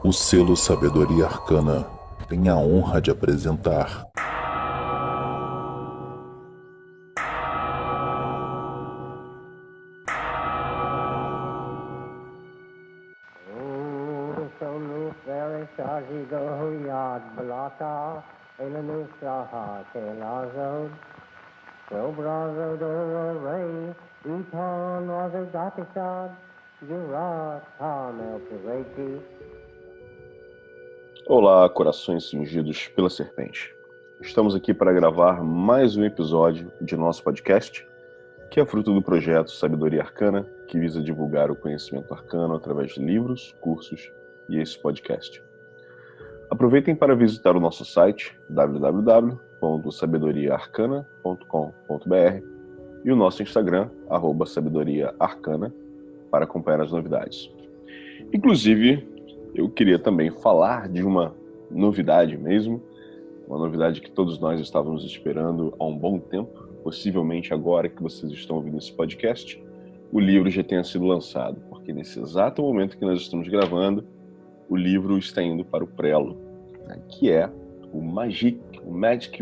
O selo Sabedoria Arcana tem a honra de apresentar Olá, corações cingidos pela serpente. Estamos aqui para gravar mais um episódio de nosso podcast, que é fruto do projeto Sabedoria Arcana, que visa divulgar o conhecimento arcano através de livros, cursos e esse podcast. Aproveitem para visitar o nosso site www.sabedoriaarcana.com.br e o nosso Instagram, @sabedoriaarcana, para acompanhar as novidades. Inclusive, eu queria também falar de uma novidade mesmo, uma novidade que todos nós estávamos esperando há um bom tempo, possivelmente agora que vocês estão ouvindo esse podcast, o livro já tenha sido lançado, porque nesse exato momento que nós estamos gravando, o livro está indo para o prelo, né, que é o Magic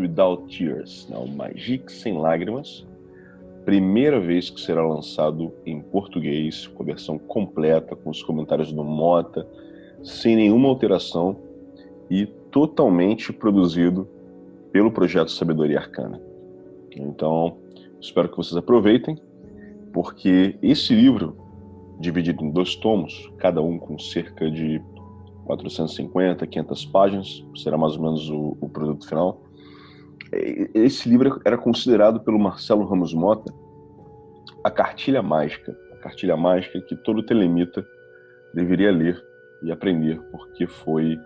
Without Tears, né, o Magic Sem Lágrimas, primeira vez que será lançado em português, com a versão completa, com os comentários do Mota, sem nenhuma alteração e totalmente produzido pelo projeto Sabedoria Arcana. Então, espero que vocês aproveitem, porque esse livro, dividido em 2 tomos, cada um com cerca de 450, 500 páginas, será mais ou menos o produto final. Esse livro era considerado pelo Marcelo Ramos Mota a cartilha mágica que todo telemita deveria ler e aprender, porque foi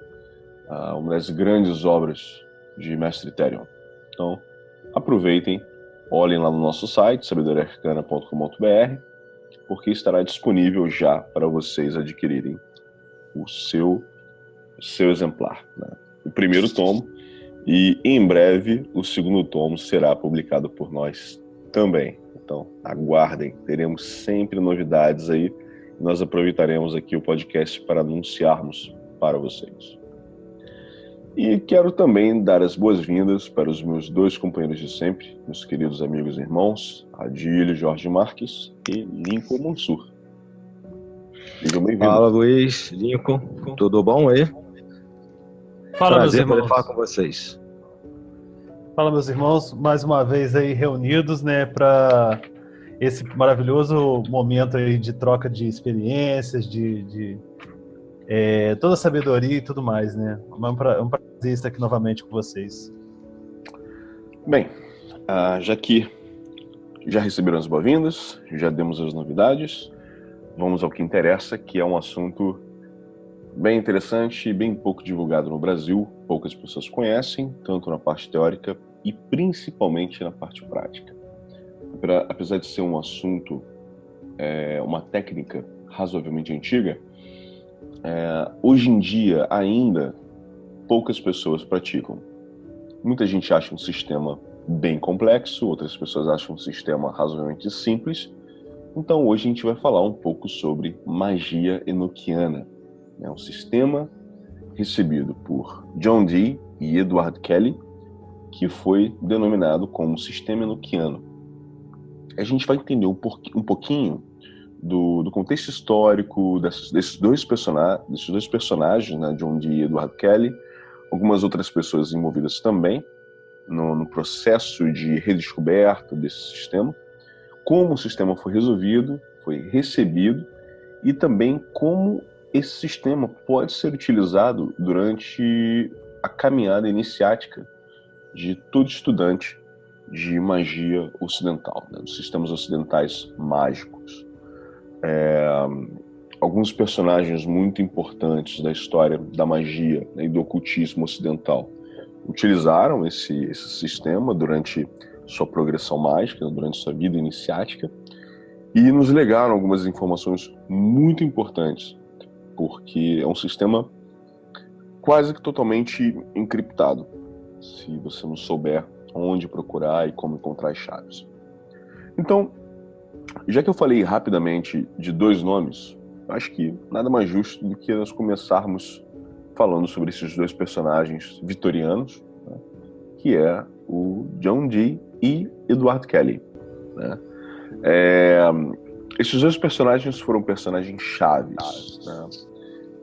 uma das grandes obras de Mestre Therion. Então, aproveitem, olhem lá no nosso site, sabedoriaarcana.com.br, porque estará disponível já para vocês adquirirem o seu exemplar, né? O primeiro tomo, e em breve o segundo tomo será publicado por nós também. Então, aguardem, teremos sempre novidades aí. Nós aproveitaremos aqui o podcast para anunciarmos para vocês. E quero também dar as boas-vindas para os meus 2 companheiros de sempre, meus queridos amigos e irmãos, Adílio Jorge Marques e Lincoln Mansur. Sejam bem-vindos. Fala, Luiz, Lincoln, tudo bom aí? Fala, Prazer meus irmãos. poder falar com vocês. Fala, meus irmãos, mais uma vez aí reunidos, né, para esse maravilhoso momento aí de troca de experiências, de toda a sabedoria e tudo mais, né? É um prazer estar aqui novamente com vocês. Bem, já que já receberam as boas-vindas, já demos as novidades, vamos ao que interessa, que é um assunto bem interessante e bem pouco divulgado no Brasil, poucas pessoas conhecem, tanto na parte teórica e principalmente na parte prática. Apesar de ser um assunto, uma técnica razoavelmente antiga, hoje em dia ainda poucas pessoas praticam. Muita gente acha um sistema bem complexo, outras pessoas acham um sistema razoavelmente simples. Então hoje a gente vai falar um pouco sobre magia enoquiana. É um sistema recebido por John Dee e Edward Kelly, que foi denominado como sistema enoquiano. A gente vai entender um pouquinho do contexto histórico desses dois personagens, né, John Dee e Edward Kelly, algumas outras pessoas envolvidas também no processo de redescoberta desse sistema, como o sistema foi resolvido, foi recebido, e também como esse sistema pode ser utilizado durante a caminhada iniciática de todo estudante de magia ocidental, né, dos sistemas ocidentais mágicos. Alguns personagens muito importantes da história da magia, né, e do ocultismo ocidental utilizaram esse sistema durante sua progressão mágica, durante sua vida iniciática, e nos legaram algumas informações muito importantes, porque é um sistema quase que totalmente encriptado, se você não souber onde procurar e como encontrar as chaves. Então, já que eu falei rapidamente de 2 nomes, acho que nada mais justo do que nós começarmos falando sobre esses dois personagens vitorianos, né, que é o John Dee e Edward Kelly, né? Esses dois personagens foram personagens chaves, né,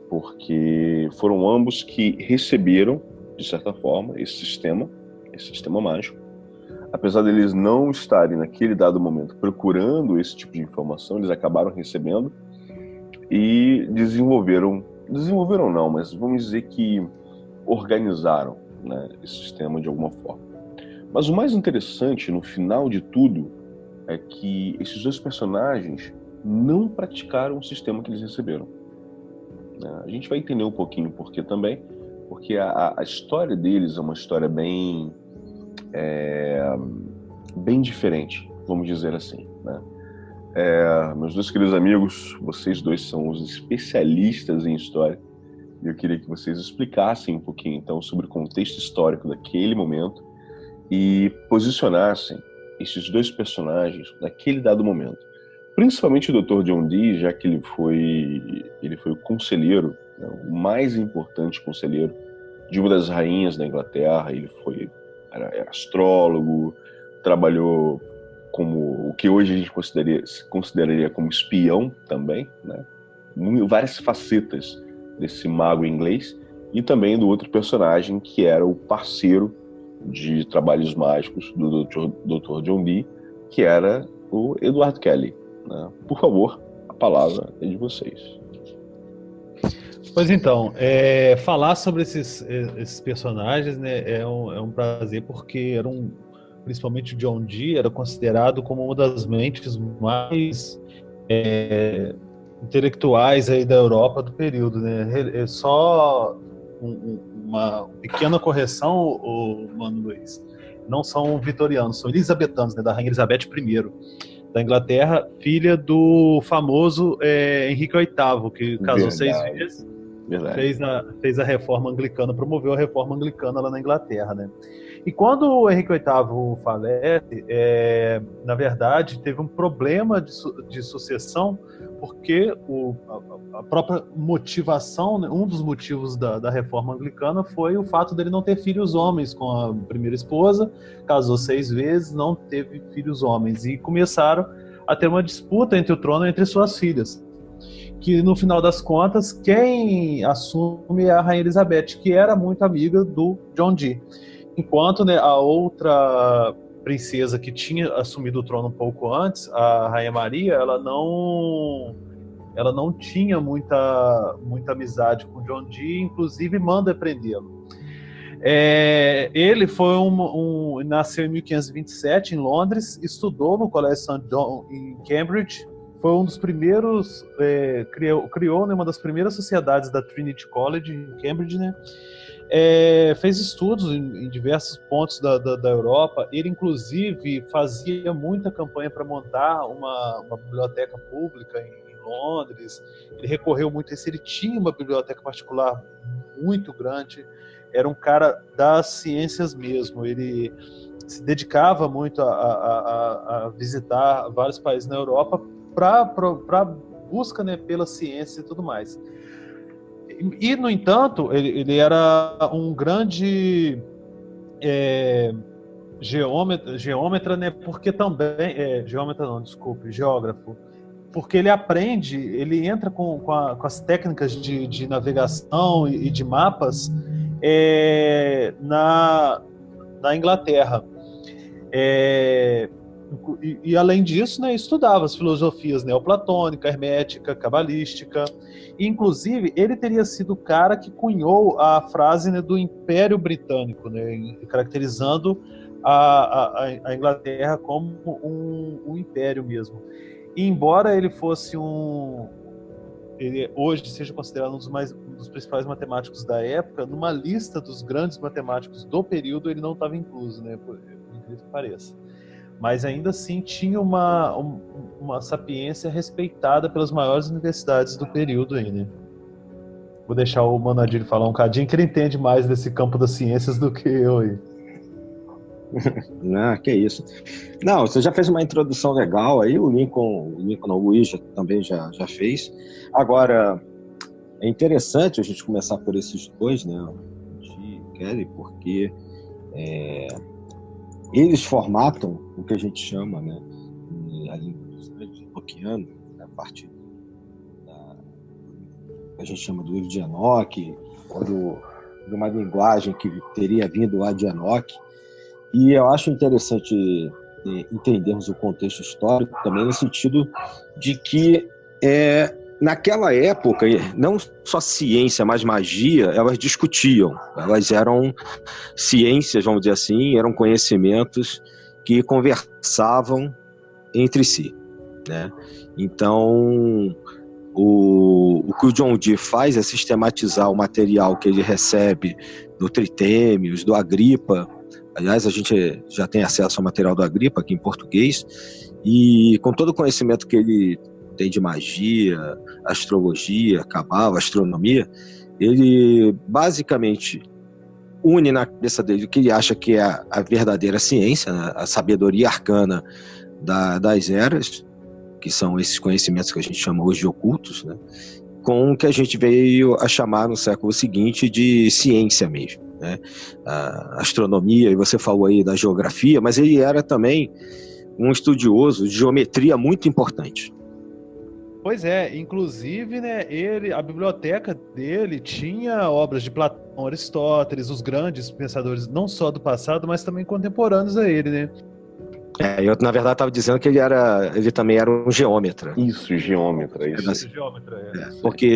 porque foram ambos que receberam, de certa forma, esse sistema mágico. Apesar deles não estarem naquele dado momento procurando esse tipo de informação, eles acabaram recebendo e desenvolveram não, mas vamos dizer que organizaram, né, esse sistema de alguma forma. Mas o mais interessante, no final de tudo, é que esses dois personagens não praticaram o sistema que eles receberam. A gente vai entender um pouquinho por quê também, porque a história deles é uma história bem diferente, vamos dizer assim, né? Meus dois queridos amigos, vocês dois são os especialistas em história, e eu queria que vocês explicassem um pouquinho, então, sobre o contexto histórico daquele momento e posicionassem esses dois personagens naquele dado momento. Principalmente o Dr. John Dee, já que ele foi o conselheiro, né, o mais importante conselheiro de uma das rainhas da Inglaterra. Ele era astrólogo, trabalhou como o que hoje a gente consideraria como espião também, né? Várias facetas desse mago inglês, e também do outro personagem que era o parceiro de trabalhos mágicos do Dr. John Dee, que era o Edward Kelly, né? Por favor, a palavra é de vocês. Pois então, falar sobre esses personagens, né, é um prazer, porque principalmente o John Dee era considerado como uma das mentes mais intelectuais aí da Europa do período, né? Só uma pequena correção, o Mano Luiz. Não são vitorianos, são elisabetanos, né, da Rainha Elizabeth I da Inglaterra, filha do famoso Henrique VIII, que casou 6 vezes. Fez a reforma anglicana, promoveu a reforma anglicana lá na Inglaterra, né? E quando o Henrique VIII falece, na verdade, teve um problema de sucessão, porque a própria motivação, né, um dos motivos da reforma anglicana foi o fato dele não ter filhos homens com a primeira esposa, casou 6 vezes, não teve filhos homens, e começaram a ter uma disputa entre o trono e entre suas filhas, que no final das contas, quem assume é a Rainha Elizabeth, que era muito amiga do John Dee. Enquanto, né, a outra princesa que tinha assumido o trono um pouco antes, a Rainha Maria, ela não tinha muita amizade com John Dee, inclusive manda prendê-lo. Ele nasceu em 1527 em Londres, estudou no Colégio St. John em Cambridge, foi um dos primeiros, criou, né, uma das primeiras sociedades da Trinity College em Cambridge, né? Fez estudos em diversos pontos da Europa. Ele, inclusive, fazia muita campanha para montar uma biblioteca pública em Londres. Ele recorreu muito a isso. Ele tinha uma biblioteca particular muito grande. Era um cara das ciências mesmo. Ele se dedicava muito a visitar vários países na Europa para busca, né, pela ciência e tudo mais. E, no entanto, ele era um grande geômetra, né? Porque também geógrafo, porque ele entra com as técnicas de navegação e de mapas na Inglaterra. E além disso, né, estudava as filosofias neoplatônica, hermética, cabalística. E, inclusive, ele teria sido o cara que cunhou a frase, né, do Império Britânico, né, caracterizando a Inglaterra como um império mesmo. E embora ele fosse ele hoje seja considerado um dos principais matemáticos da época, numa lista dos grandes matemáticos do período ele não estava incluso, né, por incrível que pareça. Mas ainda assim tinha uma sapiência respeitada pelas maiores universidades do período aí, né? Vou deixar o Mano Adílio falar um cadinho, que ele entende mais desse campo das ciências do que eu aí. Não, que isso. Não, você já fez uma introdução legal aí, o Lincoln não, o Luiz também já fez. Agora, É interessante a gente começar por esses dois, né, de Kelly, porque eles formatam o que a gente chama, né, ali no Tolkien, a partir da a gente chama do livro de Enoch, ou de uma linguagem que teria vindo lá de Enoch. E eu acho interessante entendermos o contexto histórico também no sentido de que naquela época, não só ciência, mas magia, elas discutiam. Elas eram ciências, vamos dizer assim, eram conhecimentos que conversavam entre si, né? Então, o que o John Dee faz é sistematizar o material que ele recebe do Tritêmios, do Agripa. Aliás, a gente já tem acesso ao material do Agripa aqui em português, e com todo o conhecimento que ele tem de magia, astrologia, cabala, astronomia, ele basicamente une na cabeça dele o que ele acha que é a verdadeira ciência, né? A sabedoria arcana das eras, que são esses conhecimentos que a gente chama hoje de ocultos, né? Com o que a gente veio a chamar no século seguinte de ciência mesmo, né? A astronomia, e você falou aí da geografia, mas ele era também um estudioso de geometria muito importante. Pois é, inclusive, né, a biblioteca dele tinha obras de Platão, Aristóteles, os grandes pensadores, não só do passado, mas também contemporâneos a ele, né? Eu, na verdade, estava dizendo que ele também era um geômetra. Isso, geômetra. Isso. Porque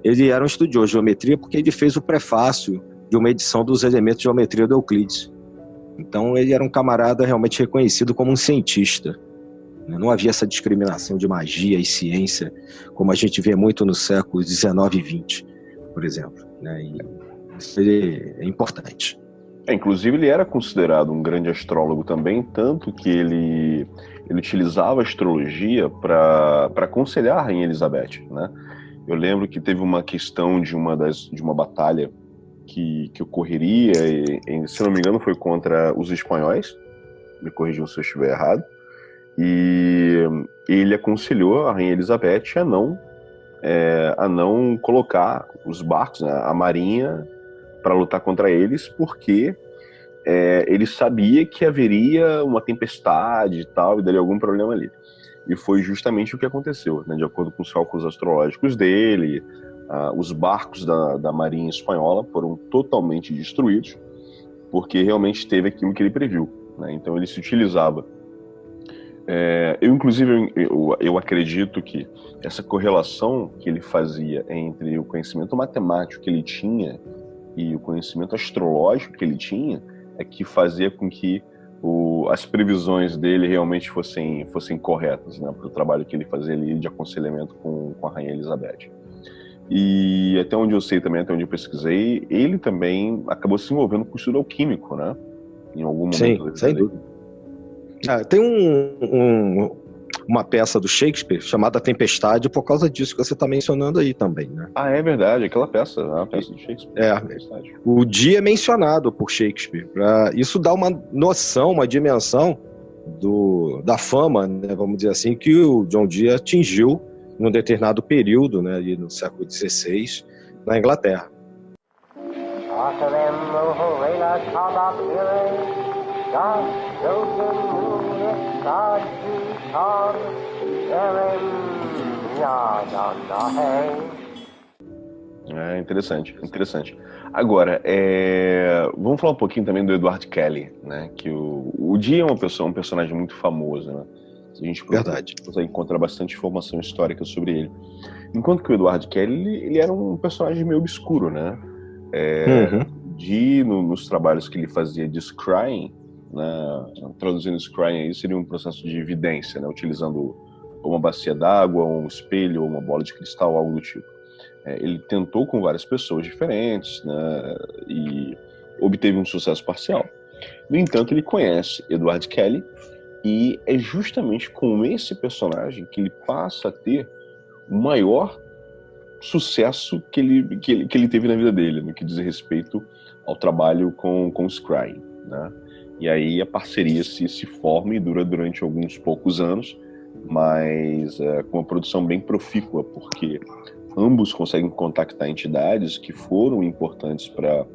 ele era um estudioso de geometria porque ele fez o prefácio de uma edição dos elementos de geometria do Euclides. Então, ele era um camarada realmente reconhecido como um cientista. Não havia essa discriminação de magia e ciência, como a gente vê muito no século XIX e XX, por exemplo, né? E isso é importante. Inclusive, ele era considerado um grande astrólogo também, tanto que ele utilizava a astrologia para aconselhar a Rainha Elizabeth, né? Eu lembro que teve uma questão de uma batalha que ocorreria, se não me engano, foi contra os espanhóis, me corrijam se eu estiver errado, e ele aconselhou a Rainha Elizabeth a não colocar os barcos, né, a marinha, para lutar contra eles, porque ele sabia que haveria uma tempestade e tal, e daria algum problema ali. E foi justamente o que aconteceu, né? De acordo com os cálculos astrológicos dele, os barcos da marinha espanhola foram totalmente destruídos, porque realmente teve aquilo que ele previu, né? Então ele se utilizava. Eu acredito que essa correlação que ele fazia entre o conhecimento matemático que ele tinha e o conhecimento astrológico que ele tinha é que fazia com que as previsões dele realmente fossem corretas, né, para o trabalho que ele fazia ali de aconselhamento com a Rainha Elizabeth. E até onde eu sei também, até onde eu pesquisei, ele também acabou se envolvendo com o estudo alquímico, né, em algum momento. Sim, sem dúvida. Tem uma peça do Shakespeare chamada Tempestade por causa disso que você está mencionando aí também, né? É verdade, aquela peça, a peça do Shakespeare. O dia é mencionado por Shakespeare. Isso dá uma noção, uma dimensão da fama, né, vamos dizer assim, que o John Dee atingiu num determinado período, né, ali no século XVI, na Inglaterra. Interessante. Agora, vamos falar um pouquinho também do Edward Kelly, né? Que o Dee é um personagem muito famoso, né? A gente consegue encontrar bastante informação histórica sobre ele. Enquanto que o Edward Kelly, ele era um personagem meio obscuro, né? Dee, nos trabalhos que ele fazia de scrying, né? Traduzindo scrying aí, seria um processo de evidência, né? Utilizando uma bacia d'água, um espelho, ou uma bola de cristal, algo do tipo. Ele tentou com várias pessoas diferentes, né, e obteve um sucesso parcial. No entanto, ele conhece Edward Kelly e é justamente com esse personagem que ele passa a ter o maior sucesso que ele teve na vida dele, no que diz respeito ao trabalho com o scrying, né? E aí a parceria se forma e dura durante alguns poucos anos, mas com uma produção bem profícua, porque ambos conseguem contactar entidades que foram importantes para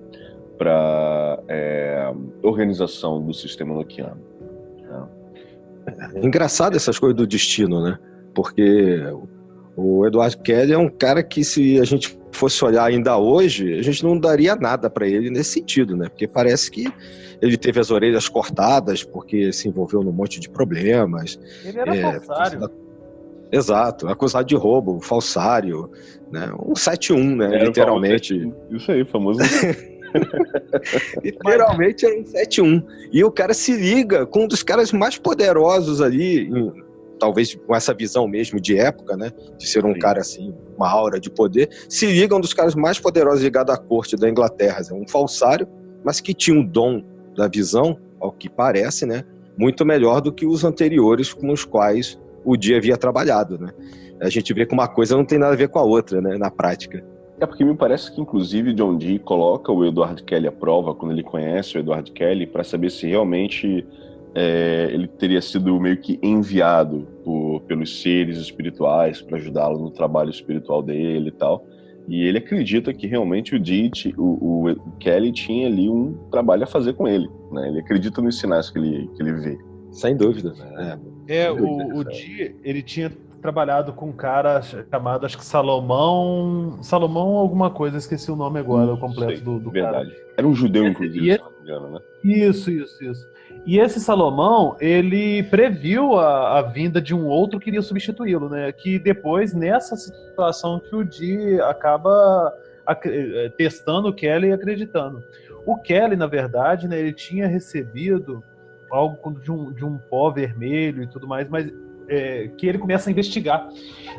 organização do sistema enoquiano. É engraçado essas coisas do destino, né? Porque o Edward Kelly é um cara que, se a gente fosse olhar ainda hoje, a gente não daria nada para ele nesse sentido, né? Porque parece que ele teve as orelhas cortadas porque se envolveu num monte de problemas. Ele era falsário. Exato, acusado de roubo, falsário, né? Um 7-1, né? Literalmente. Isso aí, famoso. Literalmente era um 7-1. E o cara se liga com um dos caras mais poderosos ali, talvez com essa visão mesmo de época, né? De ser um cara assim, uma aura de poder. Se liga um dos caras mais poderosos ligado à corte da Inglaterra. Um falsário, mas que tinha um dom da visão, ao que parece, né? Muito melhor do que os anteriores com os quais o Dee havia trabalhado, né? A gente vê que uma coisa não tem nada a ver com a outra, né? Na prática. É porque me parece que, inclusive, John Dee coloca o Edward Kelly à prova, quando ele conhece o Edward Kelly, para saber se realmente ele teria sido meio que enviado pelos seres espirituais para ajudá-lo no trabalho espiritual dele e tal. E ele acredita que realmente o Kelly tinha ali um trabalho a fazer com ele, né? Ele acredita nos sinais que ele vê. Sem dúvida, né? O Dee, ele tinha trabalhado com um cara chamado, acho que Salomão alguma coisa, esqueci o nome agora, o completo do verdade. cara. Era um judeu, inclusive, se não me engano, né? Isso. E esse Salomão, ele previu a vinda de um outro que iria substituí-lo, né? Que depois, nessa situação que o Dee acaba testando o Kelly e acreditando. O Kelly, na verdade, né, ele tinha recebido algo de um pó vermelho e tudo mais, mas que ele começa a investigar.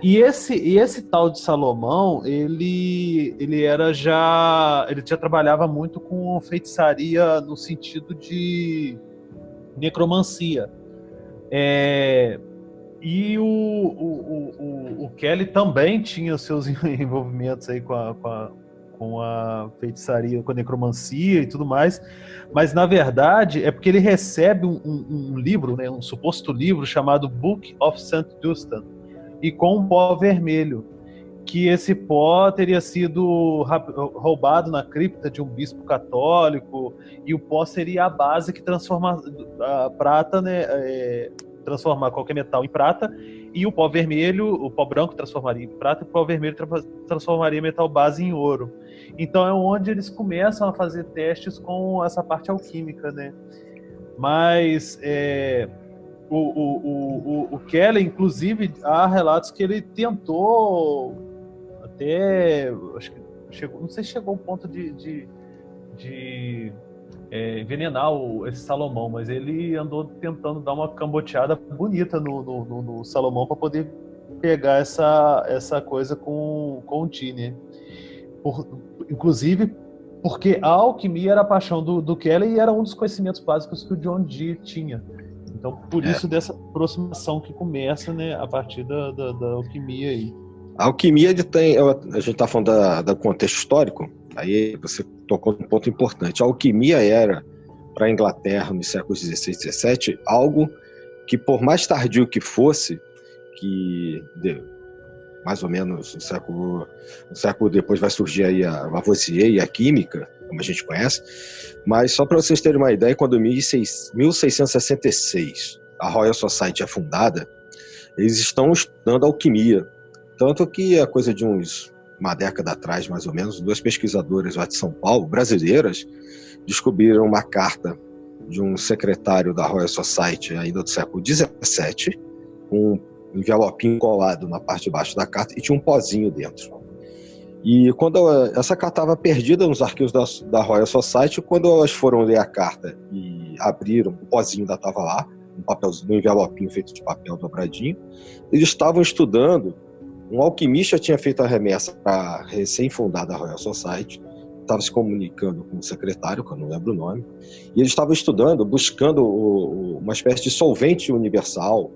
E esse tal de Salomão, ele já trabalhava muito com feitiçaria no sentido de necromancia. E o Kelly também tinha seus envolvimentos aí com a feitiçaria, com a necromancia e tudo mais, mas na verdade é porque ele recebe um livro, né, um suposto livro chamado Book of St. Dunstan, e com um pó vermelho, que esse pó teria sido roubado na cripta de um bispo católico, e o pó seria a base que transforma a prata, né, transformar qualquer metal em prata, e o pó vermelho, o pó branco transformaria em prata, e o pó vermelho transformaria metal base em ouro. Então é onde eles começam a fazer testes com essa parte alquímica, né? Mas o Kelly, inclusive, há relatos que ele tentou até, acho que chegou, não sei se chegou ao ponto de envenenar esse Salomão, mas ele andou tentando dar uma camboteada bonita no Salomão para poder pegar essa coisa com o Dee, né? Inclusive porque a alquimia era a paixão do Kelly e era um dos conhecimentos básicos que o John Dee tinha. Então, por isso dessa aproximação que começa, né, a partir da alquimia aí. A alquimia, a gente está falando do contexto histórico, aí você tocou num ponto importante. A alquimia era, para a Inglaterra, nos séculos XVI e XVII, algo que, por mais tardio que fosse, que mais ou menos um século depois vai surgir aí a Lavoisier e a química, como a gente conhece, mas só para vocês terem uma ideia, quando em 1666 a Royal Society é fundada, eles estão estudando alquimia, tanto que a coisa de uma década atrás, mais ou menos, duas pesquisadoras lá de São Paulo, brasileiras, descobriram uma carta de um secretário da Royal Society ainda do século XVII, com um envelopinho colado na parte de baixo da carta e tinha um pozinho dentro. E quando essa carta estava perdida nos arquivos da Royal Society, quando elas foram ler a carta e abriram, o pozinho ainda estava lá, um envelopinho feito de papel dobradinho, eles estavam estudando. Um alquimista tinha feito a remessa para a recém-fundada Royal Society, estava se comunicando com o secretário, que eu não lembro o nome, e eles estavam estudando, buscando uma espécie de solvente universal,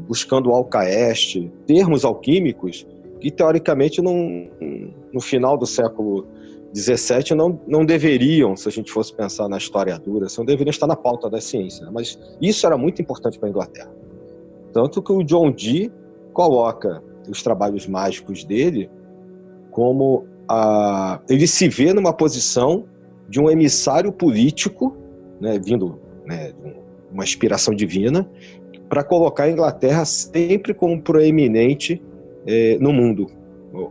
buscando o alcaeste, termos alquímicos que, teoricamente, no final do século XVII não deveriam, se a gente fosse pensar na história dura, não deveriam estar na pauta da ciência, né? Mas isso era muito importante para a Inglaterra. Tanto que o John Dee coloca os trabalhos mágicos dele como ele se vê numa posição de um emissário político, né, vindo, né, de uma inspiração divina, para colocar a Inglaterra sempre como proeminente no mundo.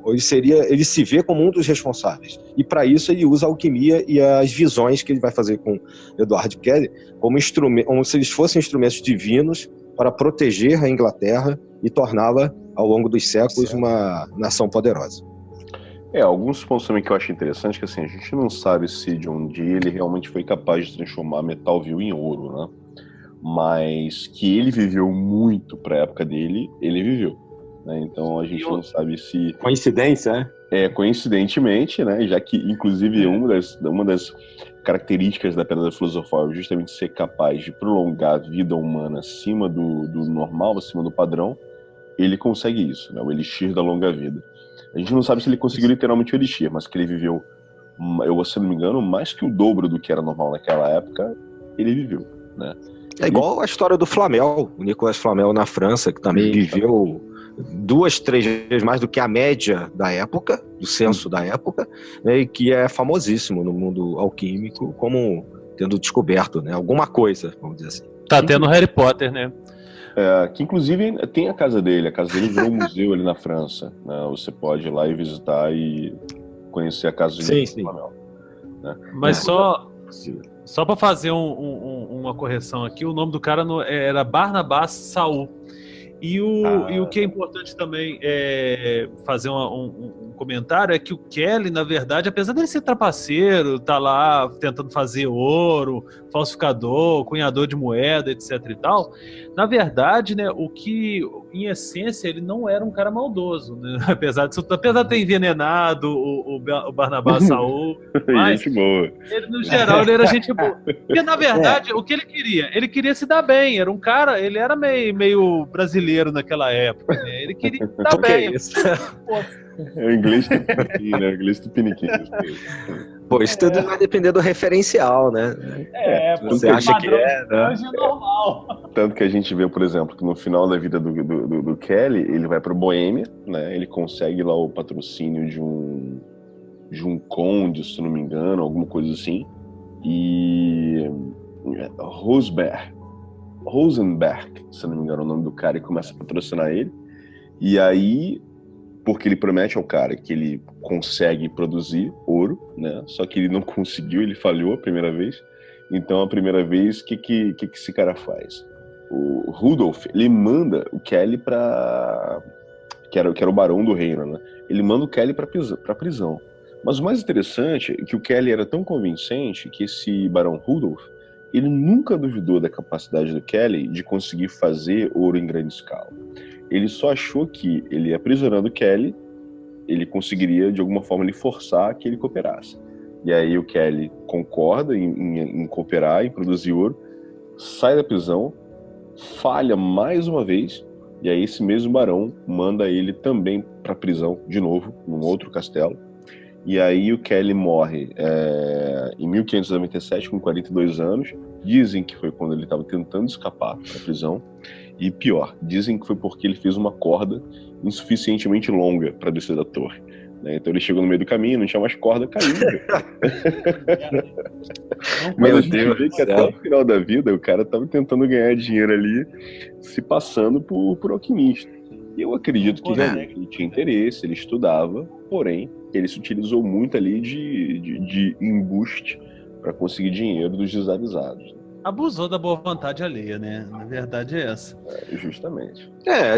Ele se vê como um dos responsáveis. E para isso ele usa a alquimia e as visões que ele vai fazer com Edward Kelly como se eles fossem instrumentos divinos para proteger a Inglaterra e torná-la, ao longo dos séculos, uma nação poderosa. Alguns pontos também que eu acho interessante, que assim, a gente não sabe se John Dee ele realmente foi capaz de transformar metal vil em ouro, né? Mas que ele viveu muito para a época dele, ele viveu. Né? Então a gente não sabe se... Coincidência, né? Coincidentemente, né? Já que, inclusive, uma das características da Pedra Filosofal é justamente ser capaz de prolongar a vida humana acima do normal, acima do padrão, ele consegue isso, né? O elixir da longa vida. A gente não sabe se ele conseguiu literalmente o elixir, mas que ele viveu, se não me engano, mais que o dobro do que era normal naquela época, ele viveu, né? É igual a história do Flamel, o Nicolas Flamel na França, que também viveu 2, 3 vezes mais do que a média da época, do censo da época, né, e que é famosíssimo no mundo alquímico como tendo descoberto, né, alguma coisa, vamos dizer assim. Tá tendo Harry Potter, né? Que inclusive tem a casa dele virou um museu ali na França, né? Você pode ir lá e visitar e conhecer a casa de Flamel, né? Mas só para fazer uma correção aqui, o nome do cara era Barnabás Saul. E o que é importante também fazer um comentário é que o Kelly, na verdade, apesar dele ser trapaceiro, tá lá tentando fazer ouro, falsificador, cunhador de moeda, etc e tal, na verdade, né, o que, em essência, ele não era um cara maldoso, né? Apesar de ter envenenado o Barnabás Saul, mas gente boa. Ele, no geral, ele era gente boa. Porque, na verdade, o que ele queria? Ele queria se dar bem, era um cara, ele era meio brasileiro naquela época, né? Ele queria se dar bem. É o inglês tupiniquim, né? O inglês tupiniquim. Pô, isso tudo vai depender do referencial, né? Você acha que é, né? Normal. Tanto que a gente vê, por exemplo, que no final da vida do Kelly, ele vai para Boêmia, né? Ele consegue lá o patrocínio de um conde, se não me engano, alguma coisa assim. E Rosenberg, se não me engano, é o nome do cara, e começa a patrocinar ele. E aí, porque ele promete ao cara que ele consegue produzir ouro, né? Só que ele não conseguiu, ele falhou a primeira vez. Então, a primeira vez, o que esse cara faz? O Rudolf, ele manda o Kelly que era o barão do reino, né? Ele manda o Kelly pra prisão. Mas o mais interessante é que o Kelly era tão convincente que esse barão Rudolf, ele nunca duvidou da capacidade do Kelly de conseguir fazer ouro em grande escala. Ele só achou que ele aprisionando o Kelly, ele conseguiria de alguma forma lhe forçar que ele cooperasse. E aí o Kelly concorda em cooperar, em produzir ouro, sai da prisão, falha mais uma vez, e aí esse mesmo barão manda ele também para a prisão de novo, num outro castelo. E aí o Kelly morre em 1597, com 42 anos. Dizem que foi quando ele estava tentando escapar da prisão. E pior, dizem que foi porque ele fez uma corda insuficientemente longa para descer da torre. Né? Então ele chegou no meio do caminho, não tinha mais corda, caiu. Mas a gente vê que até o final da vida o cara estava tentando ganhar dinheiro ali, se passando por alquimista. E eu acredito que realmente ele tinha interesse, ele estudava, porém ele se utilizou muito ali de embuste para conseguir dinheiro dos desavisados. Abusou da boa vontade alheia, né? Na verdade é essa. Justamente.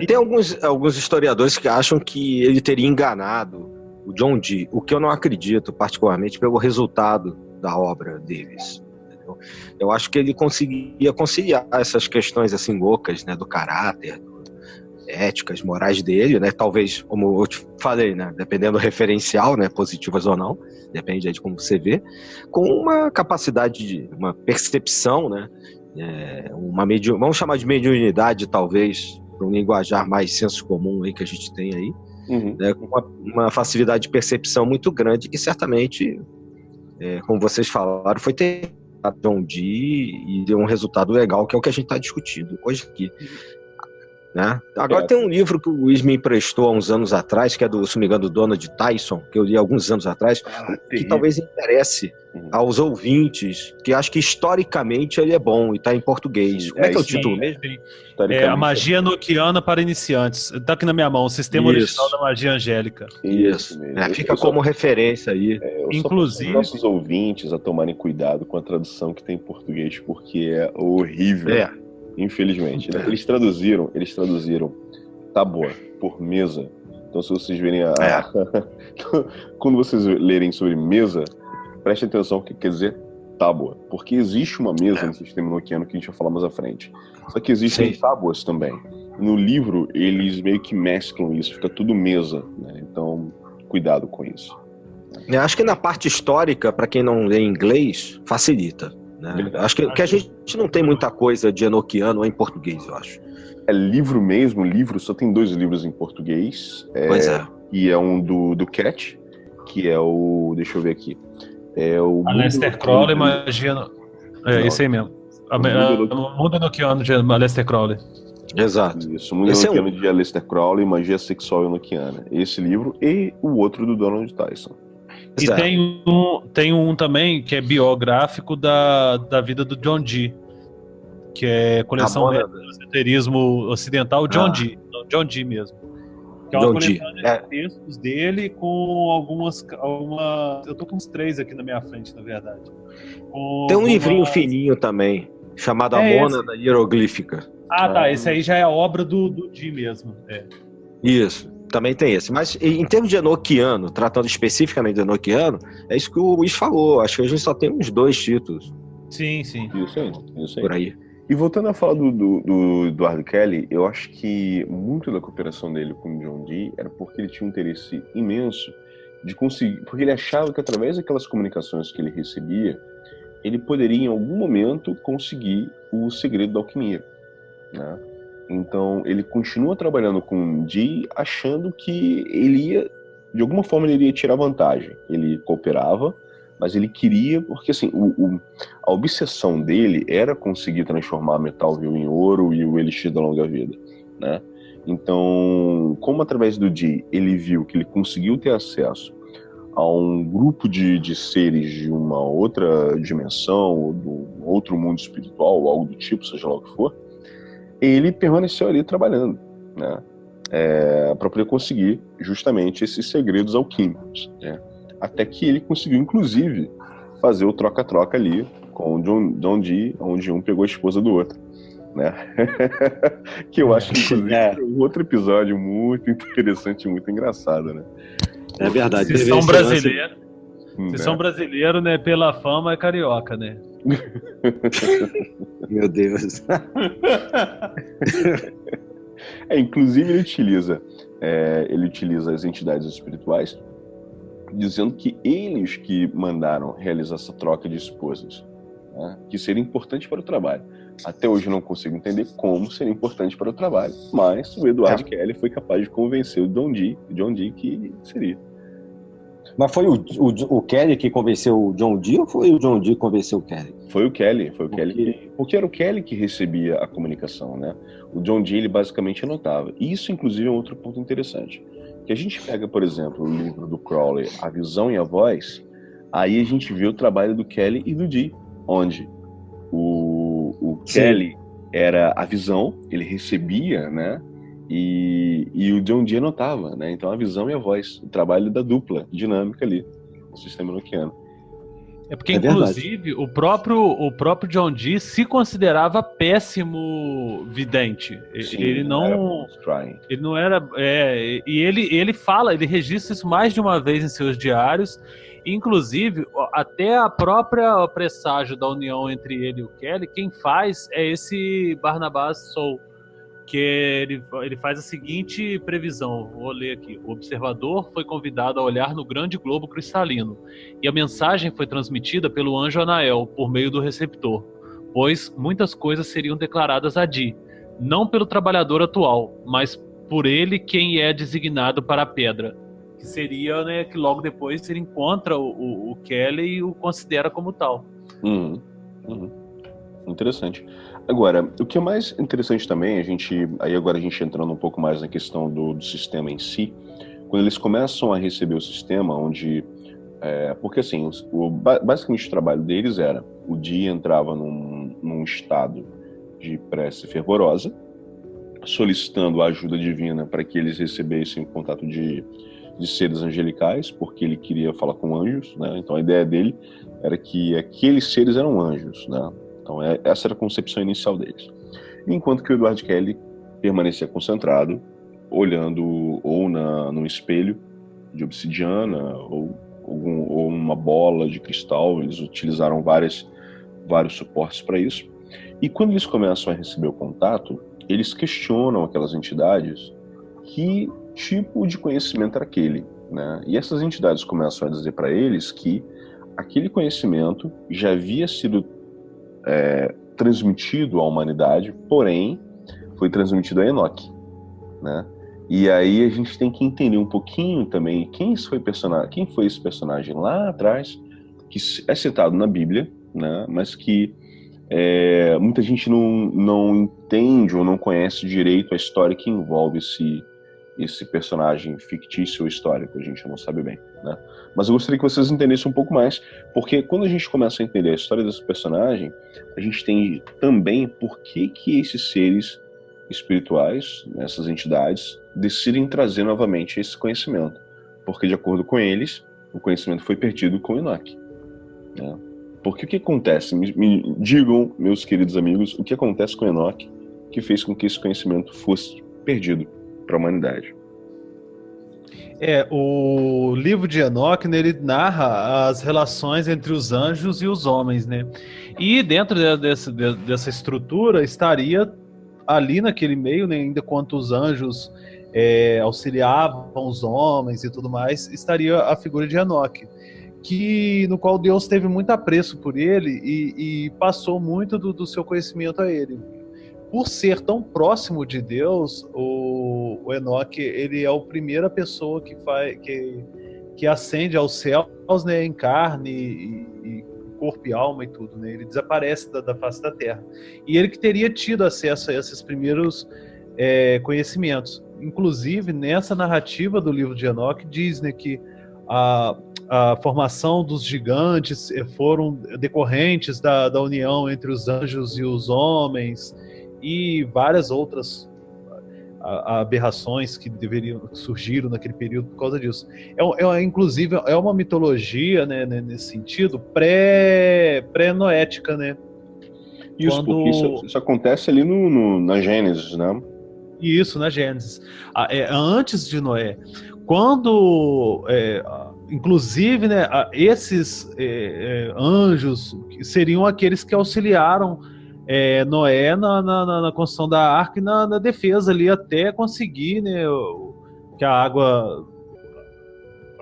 Tem alguns historiadores que acham que ele teria enganado o John Dee, o que eu não acredito, particularmente pelo resultado da obra deles. Entendeu? Eu acho que ele conseguia conciliar essas questões assim loucas, né, do caráter, éticas, morais dele, né? Talvez, como eu te falei, né? Dependendo do referencial, né? Positivas ou não, depende aí de como você vê, com uma capacidade uma percepção, né? Vamos chamar de mediunidade, talvez, para um linguajar mais senso comum aí que a gente tem aí, né? Com uma facilidade de percepção muito grande e certamente, como vocês falaram, foi ter John Dee e deu um resultado legal, que é o que a gente está discutindo hoje aqui. né? Agora tem um livro que o Luiz me emprestou há uns anos atrás, que é do, se não me engano, do Donald Tyson, que eu li há alguns anos atrás, que talvez interesse aos ouvintes, que acho que historicamente ele é bom e está em português. Como é que é o título mesmo? A Magia Enochiana para Iniciantes. Está aqui na minha mão, o Sistema Original da Magia Angélica. Isso. Fica como referência aí. Inclusive, os nossos ouvintes a tomarem cuidado com a tradução que tem em português, porque é horrível. Infelizmente. Eles traduziram tábua por mesa. Então, se vocês verem quando vocês lerem sobre mesa, prestem atenção no que quer dizer tábua. Porque existe uma mesa no sistema enoquiano que a gente vai falar mais à frente. Só que existem tábuas também. No livro, eles meio que mesclam isso, fica tudo mesa, né? Então, cuidado com isso. Acho que na parte histórica, para quem não lê inglês, facilita. Né? Acho que a gente não tem muita coisa de enoquiano em português, eu acho. É livro mesmo, só tem 2 livros em português. Pois é. E é um do Cat, que é o... Deixa eu ver aqui. É o Aleister Crowley, Magia... esse aí mesmo. O Mundo Enoquiano de Aleister Crowley. Exato. Isso, o Mundo Enoquiano de Aleister Crowley, Magia Sexual Enoquiana. Esse livro e o outro do Donald Tyson. E tem um também que é biográfico da vida do John Dee, que é coleção do esoterismo ocidental, John Dee mesmo. Que é uma coletânea de textos dele com algumas. Eu tô com uns 3 aqui na minha frente, na verdade. Tem um livrinho fininho também, chamado A Mônada Hieroglífica. Esse aí já é a obra do Dee mesmo. Isso. Também tem esse. Mas em termos de enoquiano, tratando especificamente de enoquiano, é isso que o Luiz falou. Acho que a gente só tem uns 2 títulos. Sim. Isso aí. Por aí. E voltando a falar do Edward Kelly, eu acho que muito da cooperação dele com o John Dee era porque ele tinha um interesse imenso de conseguir... Porque ele achava que através daquelas comunicações que ele recebia, ele poderia em algum momento conseguir o segredo da alquimia, né? Então, ele continua trabalhando com o Dee, achando que ele ia, de alguma forma, ele iria tirar vantagem. Ele cooperava, mas ele queria, porque assim, a obsessão dele era conseguir transformar metal vil em ouro e o elixir da longa vida, né? Então, como através do Dee ele viu que ele conseguiu ter acesso a um grupo de seres de uma outra dimensão, ou de um outro mundo espiritual, ou algo do tipo, seja lá o que for, ele permaneceu ali trabalhando, né, para poder conseguir justamente esses segredos alquímicos, né, até que ele conseguiu, inclusive, fazer o troca-troca ali com o John Dee, onde um pegou a esposa do outro, né? Que eu acho que, inclusive, é um outro episódio muito interessante e muito engraçado, né? É verdade. Vocês são brasileiros. Vocês são brasileiros, né? Pela fama é carioca, né? Meu Deus. Inclusive ele utiliza as entidades espirituais, dizendo que eles que mandaram realizar essa troca de esposas, né, que seria importante para o trabalho. Até hoje eu não consigo entender como seria importante para o trabalho, mas o Edward Kelly foi capaz de convencer o John Dee que seria. Mas foi o Kelly que convenceu o John Dee ou foi o John Dee que convenceu o Kelly? Foi o Kelly, porque era o Kelly que recebia a comunicação, né? O John Dee, ele basicamente anotava. E isso, inclusive, é um outro ponto interessante. Que a gente pega, por exemplo, o livro do Crowley, A Visão e a Voz, aí a gente vê o trabalho do Kelly e do Dee, onde o Kelly era a visão, ele recebia, né? E o John Dee anotava, né? Então a visão e a voz, o trabalho da dupla dinâmica ali no sistema enoquiano. É porque, inclusive, o próprio John Dee se considerava péssimo vidente. Sim, ele não era. E ele fala, ele registra isso mais de uma vez em seus diários. Inclusive, até a própria presságio da união entre ele e o Kelly, quem faz é esse Barnabas Soul, que ele faz a seguinte previsão, vou ler aqui: o observador foi convidado a olhar no grande globo cristalino, e a mensagem foi transmitida pelo anjo Anael, por meio do receptor, pois muitas coisas seriam declaradas a Dee, não pelo trabalhador atual, mas por ele quem é designado para a pedra, que seria, né, que logo depois ele encontra o Kelly e o considera como tal. Interessante. Agora, o que é mais interessante também, agora a gente entrando um pouco mais na questão do sistema em si, quando eles começam a receber o sistema, porque assim, basicamente o trabalho deles era, o dia entrava num estado de prece fervorosa, solicitando a ajuda divina para que eles recebessem o contato de seres angelicais, porque ele queria falar com anjos, né? Então a ideia dele era que aqueles seres eram anjos, né? Então essa era a concepção inicial deles. Enquanto que o Edward Kelly permanecia concentrado, olhando ou num espelho de obsidiana ou uma bola de cristal. Eles utilizaram vários suportes para isso. E quando eles começam a receber o contato, eles questionam aquelas entidades que tipo de conhecimento era aquele, né? E essas entidades começam a dizer para eles que aquele conhecimento já havia sido transmitido à humanidade, porém foi transmitido a Enoque, né? E aí a gente tem que entender um pouquinho também quem foi esse personagem lá atrás, que é citado na Bíblia, né? Mas que muita gente não entende ou não conhece direito a história que envolve esse personagem fictício ou histórico, a gente não sabe bem, né? Mas eu gostaria que vocês entendessem um pouco mais, porque quando a gente começa a entender a história desse personagem, a gente tem também por que esses seres espirituais, essas entidades, decidem trazer novamente esse conhecimento, porque de acordo com eles, o conhecimento foi perdido com Enoque, né? Porque o que acontece? Me digam, meus queridos amigos, o que acontece com Enoque que fez com que esse conhecimento fosse perdido para a humanidade? O livro de Enoque, né, ele narra as relações entre os anjos e os homens, né? E dentro dessa estrutura estaria ali naquele meio, né, ainda quanto os anjos auxiliavam os homens e tudo mais, estaria a figura de Enoque, no qual Deus teve muito apreço por ele e passou muito do seu conhecimento a ele. Por ser tão próximo de Deus, o Enoque, ele é a primeira pessoa que ascende aos céus, né, em carne e corpo e alma e tudo, né? Ele desaparece da face da terra. E ele que teria tido acesso a esses primeiros conhecimentos. Inclusive, nessa narrativa do livro de Enoque, diz, né, que a formação dos gigantes foram decorrentes da união entre os anjos e os homens, e várias outras aberrações que surgiram naquele período por causa disso. Inclusive, é uma mitologia, né, nesse sentido, pré-noética, né? Isso, porque isso acontece ali na Gênesis, né? Isso, na Gênesis. Antes de Noé. Quando, inclusive, né, esses anjos seriam aqueles que auxiliaram Noé na construção da arca e na defesa ali, até conseguir, né, que a água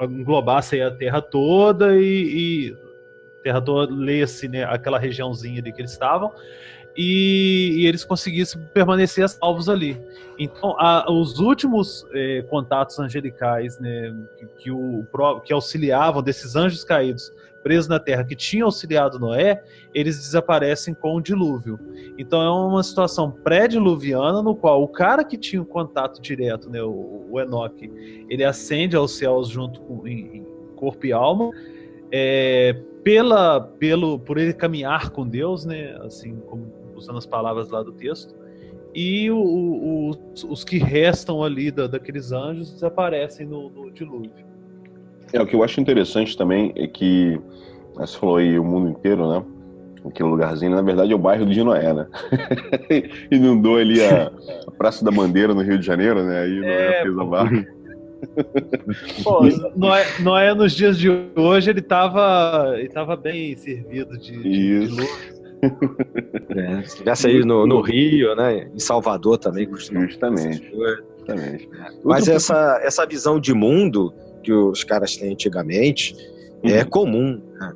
englobasse a terra toda e terra toda, lê-se, né, aquela regiãozinha ali que eles estavam, e eles conseguissem permanecer salvos ali. Então, os últimos contatos angelicais, né, que auxiliavam desses anjos caídos presos na terra, que tinham auxiliado Noé, eles desaparecem com o dilúvio. Então é uma situação pré-diluviana, no qual o cara que tinha um contato direto, né, o Enoque, ele ascende aos céus junto em corpo e alma, por ele caminhar com Deus, né, assim como usando as palavras lá do texto, e os que restam ali daqueles anjos desaparecem no dilúvio. O que eu acho interessante também é que, você falou aí o mundo inteiro, né? Aquele lugarzinho, na verdade é o bairro de Noé, né? Inundou ali a Praça da Bandeira no Rio de Janeiro, né? Aí Noé fez a barca. Pô, Noé nos dias de hoje ele tava bem servido de luz. Se tivesse aí no Rio, né? Em Salvador também costuma. Justamente. Mas essa visão de mundo que os caras têm antigamente é comum, né?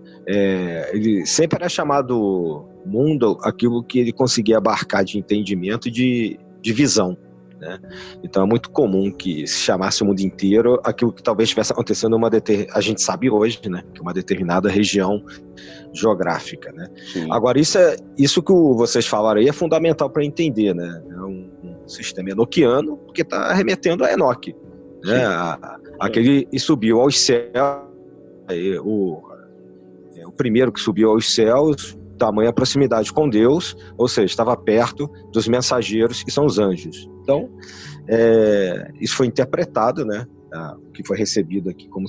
Ele sempre era chamado mundo aquilo que ele conseguia abarcar de entendimento e de visão, né? Então é muito comum que se chamasse o mundo inteiro aquilo que talvez estivesse acontecendo numa a gente sabe hoje, né, que uma determinada região geográfica, né? Sim. Agora isso que vocês falaram aí é fundamental para entender, né? É um sistema enoquiano que está remetendo a Enoque, né? Aquele e subiu aos céus, o primeiro que subiu aos céus, tamanha proximidade com Deus, ou seja, estava perto dos mensageiros, que são os anjos. Então, isso foi interpretado, né, que foi recebido aqui como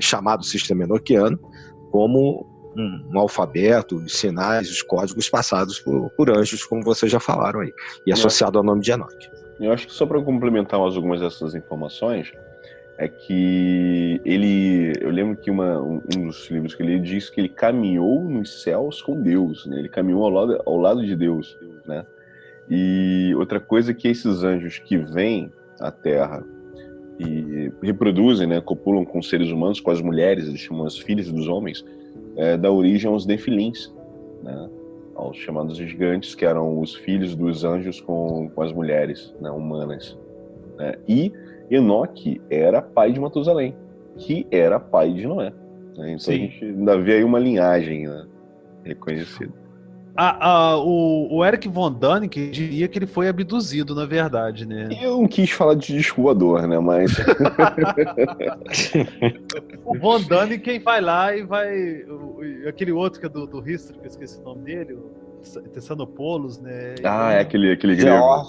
chamado sistema enoquiano, como um alfabeto, os sinais, os códigos passados por anjos, como vocês já falaram aí, e associado ao nome de Enoque. Eu acho que só para complementar algumas dessas informações, é que eu lembro que um dos livros que ele diz que ele caminhou nos céus com Deus, né? Ele caminhou ao lado de Deus, né? E outra coisa é que esses anjos que vêm à Terra e reproduzem, né, copulam com seres humanos, com as mulheres, eles chamam as filhas dos homens, dá origem aos nefilins, né? Aos chamados gigantes, que eram os filhos dos anjos com as mulheres, né, humanas, né? E Enoque era pai de Matusalém, que era pai de Noé, né? Então Sim. A gente ainda vê aí uma linhagem, né, reconhecida. O Eric von Däniken diria que ele foi abduzido, na verdade, né? Eu não quis falar de disco voador, né, mas... O von Däniken vai lá e vai... Aquele outro que é do History, que eu esqueci o nome dele, o Tessanopoulos, né? É aquele grego.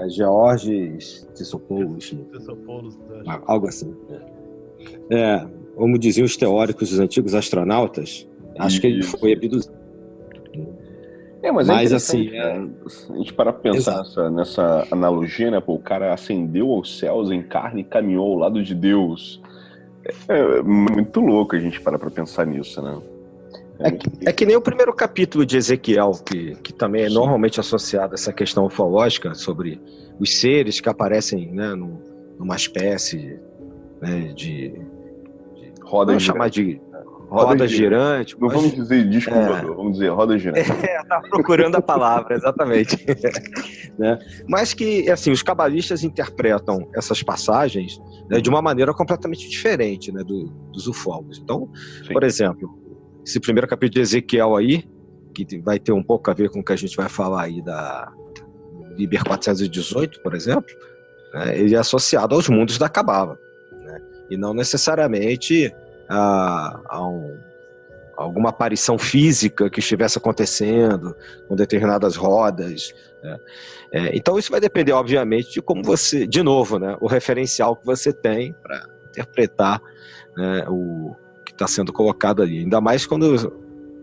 Georges Tessopoulos. Algo assim. Como diziam os teóricos dos antigos astronautas, acho que ele foi abduzido. Mas assim, a gente para pensar nessa analogia, né? Pô, o cara ascendeu aos céus em carne e caminhou ao lado de Deus. É muito louco a gente parar pra pensar nisso, né? É que nem o primeiro capítulo de Ezequiel, que também é normalmente associado a essa questão ufológica sobre os seres que aparecem, né, numa espécie, né, de roda girante. Não vamos dizer disco voador, vamos dizer roda girante. Tá procurando a palavra, exatamente. Né? Mas que, assim, os cabalistas interpretam essas passagens, né, de uma maneira completamente diferente, né, dos ufólogos. Então, Sim. Por exemplo, esse primeiro capítulo de Ezequiel aí, que vai ter um pouco a ver com o que a gente vai falar aí da Liber 418, por exemplo, né, ele é associado aos mundos da Cabala, né, e não necessariamente a alguma aparição física que estivesse acontecendo com determinadas rodas, né. Então isso vai depender, obviamente, de como você, de novo, né, o referencial que você tem para interpretar, né, o que está sendo colocado ali. Ainda mais quando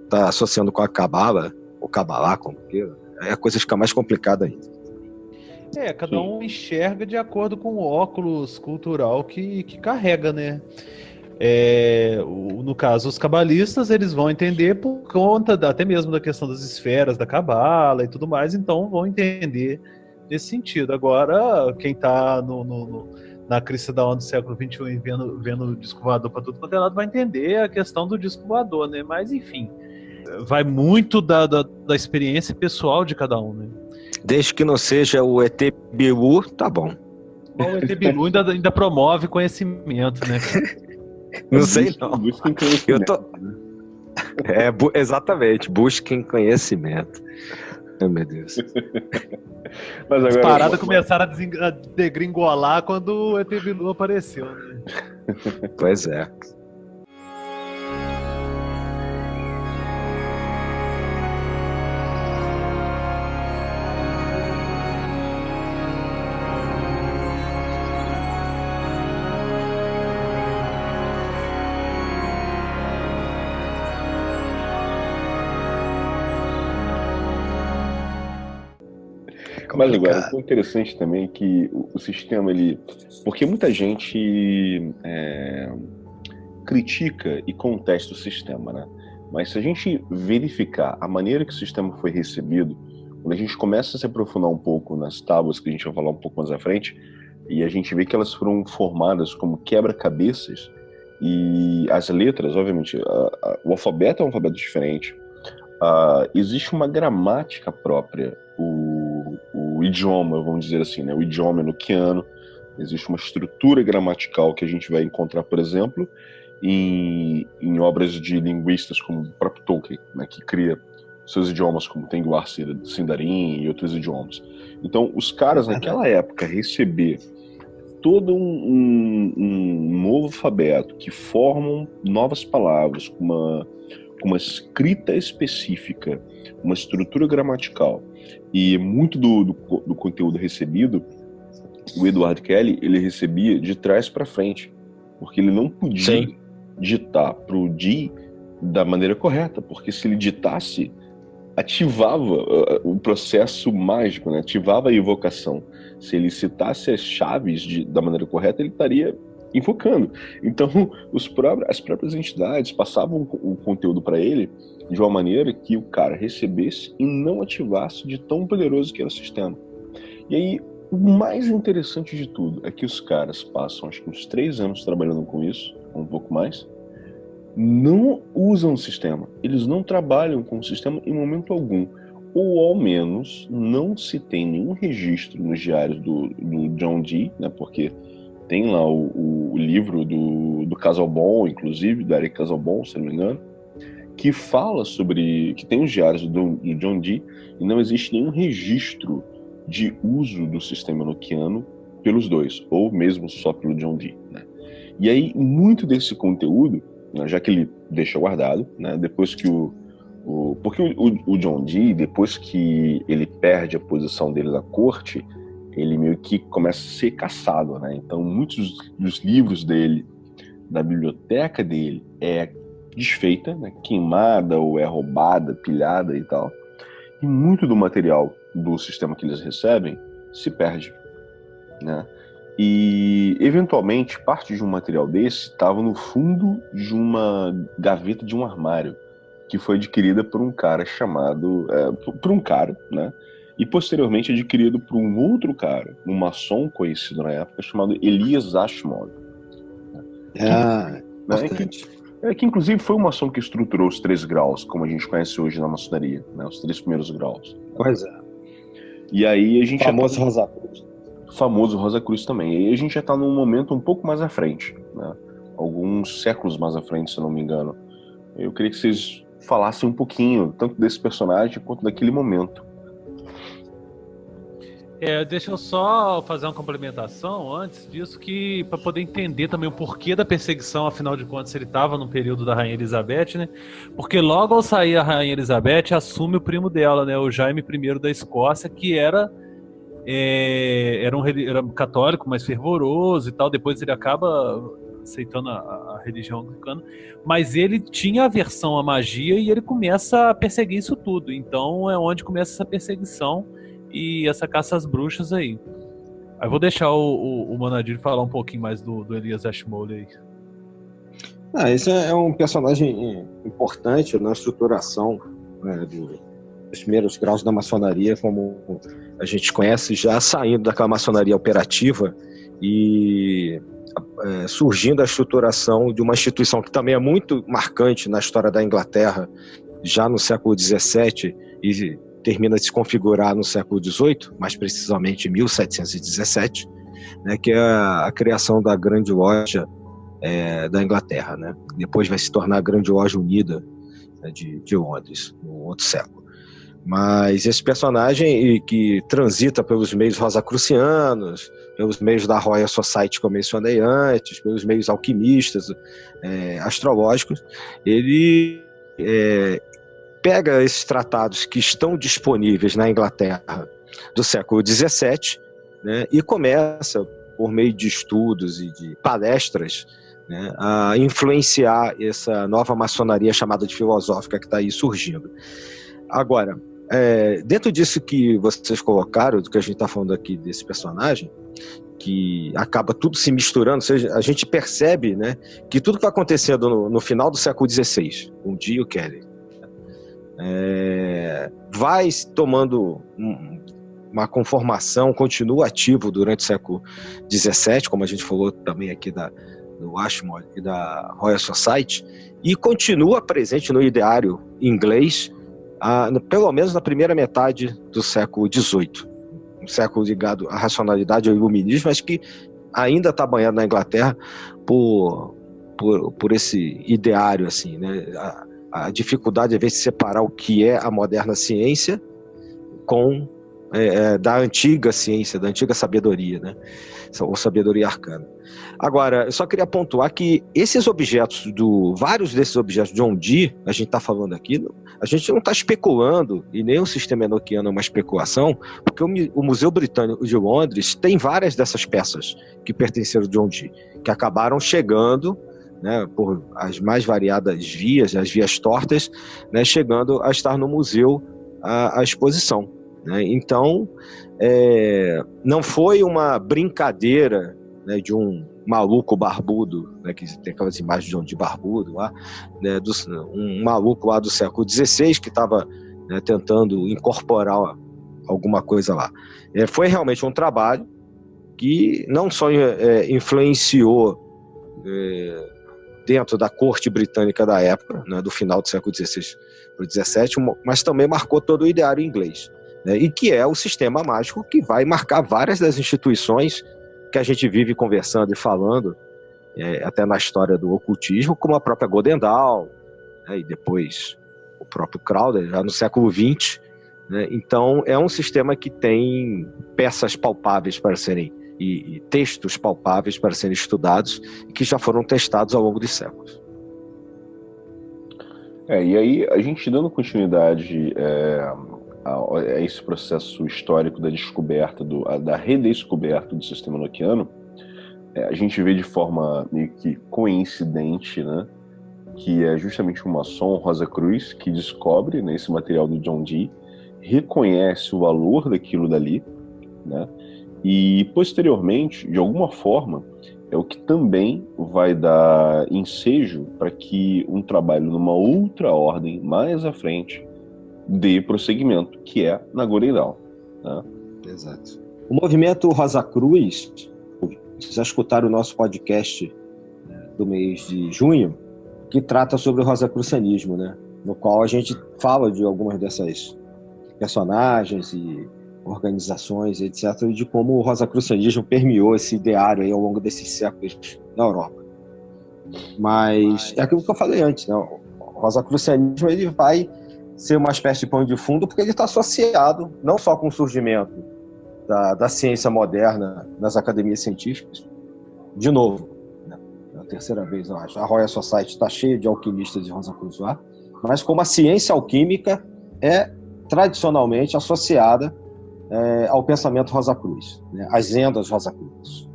está associando com a Cabala, ou Cabalá, como queira, aí a coisa fica mais complicada ainda. Cada um enxerga de acordo com o óculos cultural que carrega, né? No caso, os cabalistas, eles vão entender por conta até mesmo da questão das esferas da Cabala e tudo mais, então vão entender nesse sentido. Agora, quem está na crista da onda do século XXI vendo o disco voador para tudo quanto é lado vai entender a questão do disco voador, né? Mas, enfim, vai muito da experiência pessoal de cada um, né? Desde que não seja o ET Bilu, tá bom. O ET Bilu ainda promove conhecimento, né? Não sei não. Busquem conhecimento. Exatamente, busquem conhecimento. Ai, meu Deus. Mas agora, as paradas começaram a degringolar quando o ET Bilu apareceu, né? Pois é. Mas agora, o interessante também é que o sistema, porque muita gente critica e contesta o sistema, né? Mas se a gente verificar a maneira que o sistema foi recebido, quando a gente começa a se aprofundar um pouco nas tábuas, que a gente vai falar um pouco mais à frente, e a gente vê que elas foram formadas como quebra-cabeças, e as letras, obviamente, o alfabeto é um alfabeto diferente, existe uma gramática própria. O o idioma, vamos dizer assim, né? O idioma enoquiano. Existe uma estrutura gramatical que a gente vai encontrar, por exemplo, em obras de linguistas como o próprio Tolkien, né, que cria seus idiomas como Tengwar Sindarin e outros idiomas. Então, os caras naquela época receber todo um novo alfabeto que formam novas palavras com uma escrita específica, uma estrutura gramatical e muito do conteúdo recebido, o Edward Kelly, ele recebia de trás para frente, porque ele não podia ditar para o Dee da maneira correta, porque se ele ditasse, ativava o processo mágico, né? Ativava a invocação. Se ele citasse as chaves da maneira correta, ele estaria invocando. Então, as próprias entidades passavam o conteúdo para ele de uma maneira que o cara recebesse e não ativasse de tão poderoso que era o sistema. E aí, o mais interessante de tudo é que os caras passam, acho que uns 3 anos trabalhando com isso, um pouco mais, não usam o sistema. Eles não trabalham com o sistema em momento algum. Ou, ao menos, não se tem nenhum registro nos diários do John Dee, né, porque tem lá o livro do Casaubon, inclusive, do Eric Casaubon, se não me engano, que fala sobre... que tem os diários do John Dee, e não existe nenhum registro de uso do sistema enoquiano pelos dois, ou mesmo só pelo John Dee, né? E aí, muito desse conteúdo, né, já que ele deixa guardado, né, depois que porque o John Dee, depois que ele perde a posição dele na corte, ele meio que começa a ser caçado, né? Então, muitos dos livros dele, da biblioteca dele, é desfeita, né, queimada ou é roubada, pilhada e tal. E muito do material do sistema que eles recebem se perde, né? E, eventualmente, parte de um material desse estava no fundo de uma gaveta de um armário, que foi adquirida por um cara chamado... por um cara, né? E, posteriormente, adquirido por um outro cara, um maçom conhecido na época, chamado Elias Ashmole. Que, inclusive, foi o maçom que estruturou os 3 graus, como a gente conhece hoje na maçonaria, né? Os 3 primeiros graus. Pois é. E aí a gente... Famoso Rosa Cruz. Famoso Rosa Cruz também. E aí a gente já está num momento um pouco mais à frente, né? Alguns séculos mais à frente, se eu não me engano. Eu queria que vocês falassem um pouquinho, tanto desse personagem quanto daquele momento. Deixa eu só fazer uma complementação antes disso, que para poder entender também o porquê da perseguição, afinal de contas, ele estava no período da Rainha Elizabeth, né? Porque logo ao sair a Rainha Elizabeth, assume o primo dela, né? O Jaime I da Escócia, que era um católico, mais fervoroso e tal. Depois ele acaba aceitando a religião anglicana, mas ele tinha aversão à magia e ele começa a perseguir isso tudo. Então é onde começa essa perseguição e essa caça às bruxas aí. Aí vou deixar o Manadir falar um pouquinho mais do Elias Ashmole aí. Esse é um personagem importante na estruturação, né, dos primeiros graus da maçonaria, como a gente conhece, já saindo daquela maçonaria operativa e surgindo a estruturação de uma instituição que também é muito marcante na história da Inglaterra, já no século XVII e termina de se configurar no século XVIII, mais precisamente em 1717, né, que é a criação da Grande Loja da Inglaterra, né? Depois vai se tornar a Grande Loja Unida, né, de Londres, no outro século. Mas esse personagem que transita pelos meios rosacrucianos, pelos meios da Royal Society que eu mencionei antes, pelos meios alquimistas, astrológicos, ele pega esses tratados que estão disponíveis na Inglaterra do século XVII, né, e começa, por meio de estudos e de palestras, né, a influenciar essa nova maçonaria chamada de filosófica que está aí surgindo. Agora, dentro disso que vocês colocaram, do que a gente está falando aqui desse personagem, que acaba tudo se misturando, ou seja, a gente percebe, né, que tudo que vai acontecendo no final do século XVI, com o Dee e o Kelly, vai tomando uma conformação, continua ativo durante o século XVII, como a gente falou também aqui do Ashmole e da Royal Society, e continua presente no ideário inglês, pelo menos na primeira metade do século XVIII, um século ligado à racionalidade, ao iluminismo, mas que ainda está banhado na Inglaterra por esse ideário, assim, né? A dificuldade, às vezes, de separar o que é a moderna ciência da antiga ciência, da antiga sabedoria, né? Ou sabedoria arcana. Agora, eu só queria pontuar que vários desses objetos de John Dee, a gente está falando aqui, a gente não está especulando, e nem o sistema enoquiano é uma especulação, porque o Museu Britânico de Londres tem várias dessas peças que pertenceram a John Dee, que acabaram chegando, né, por as mais variadas vias, as vias tortas, né, chegando a estar no museu à exposição. Né? Então, não foi uma brincadeira, né, de um maluco barbudo, né, que tem aquelas imagens de John Dee barbudo lá, né, um maluco lá do século XVI que estava, né, tentando incorporar alguma coisa lá. Foi realmente um trabalho que não só influenciou dentro da corte britânica da época, né, do final do século XVI para o XVII, mas também marcou todo o ideário inglês, né, e que é o sistema mágico que vai marcar várias das instituições que a gente vive conversando e falando, até na história do ocultismo, como a própria Golden Dawn, né, e depois o próprio Crowder, já no século XX. Né? Então, é um sistema que tem peças palpáveis para serem, e textos palpáveis para serem estudados, e que já foram testados ao longo de séculos. E aí, a gente dando continuidade a esse processo histórico da descoberta, da redescoberta do sistema enoquiano, a gente vê de forma meio que coincidente, né, que é justamente o maçom Rosa Cruz que descobre, né, esse material do John Dee, reconhece o valor daquilo dali, né, e posteriormente, de alguma forma, é o que também vai dar ensejo para que um trabalho numa outra ordem mais à frente dê prosseguimento, que é na Golden Dawn. Né? Exato. O movimento Rosa Cruz, vocês já escutaram o nosso podcast do mês de junho, que trata sobre o rosacrucianismo, né? No qual a gente fala de algumas dessas personagens e organizações, etc., e de como o rosacrucianismo permeou esse ideário aí ao longo desses séculos na Europa. Mas é aquilo que eu falei antes, né? O rosacrucianismo ele vai ser uma espécie de pano de fundo porque ele está associado não só com o surgimento da ciência moderna nas academias científicas, de novo, né? É a terceira vez, eu acho, a Royal Society está cheia de alquimistas de Rosa Cruz lá, mas como a ciência alquímica é tradicionalmente associada ao pensamento Rosa Cruz, né? As lendas Rosa Cruz.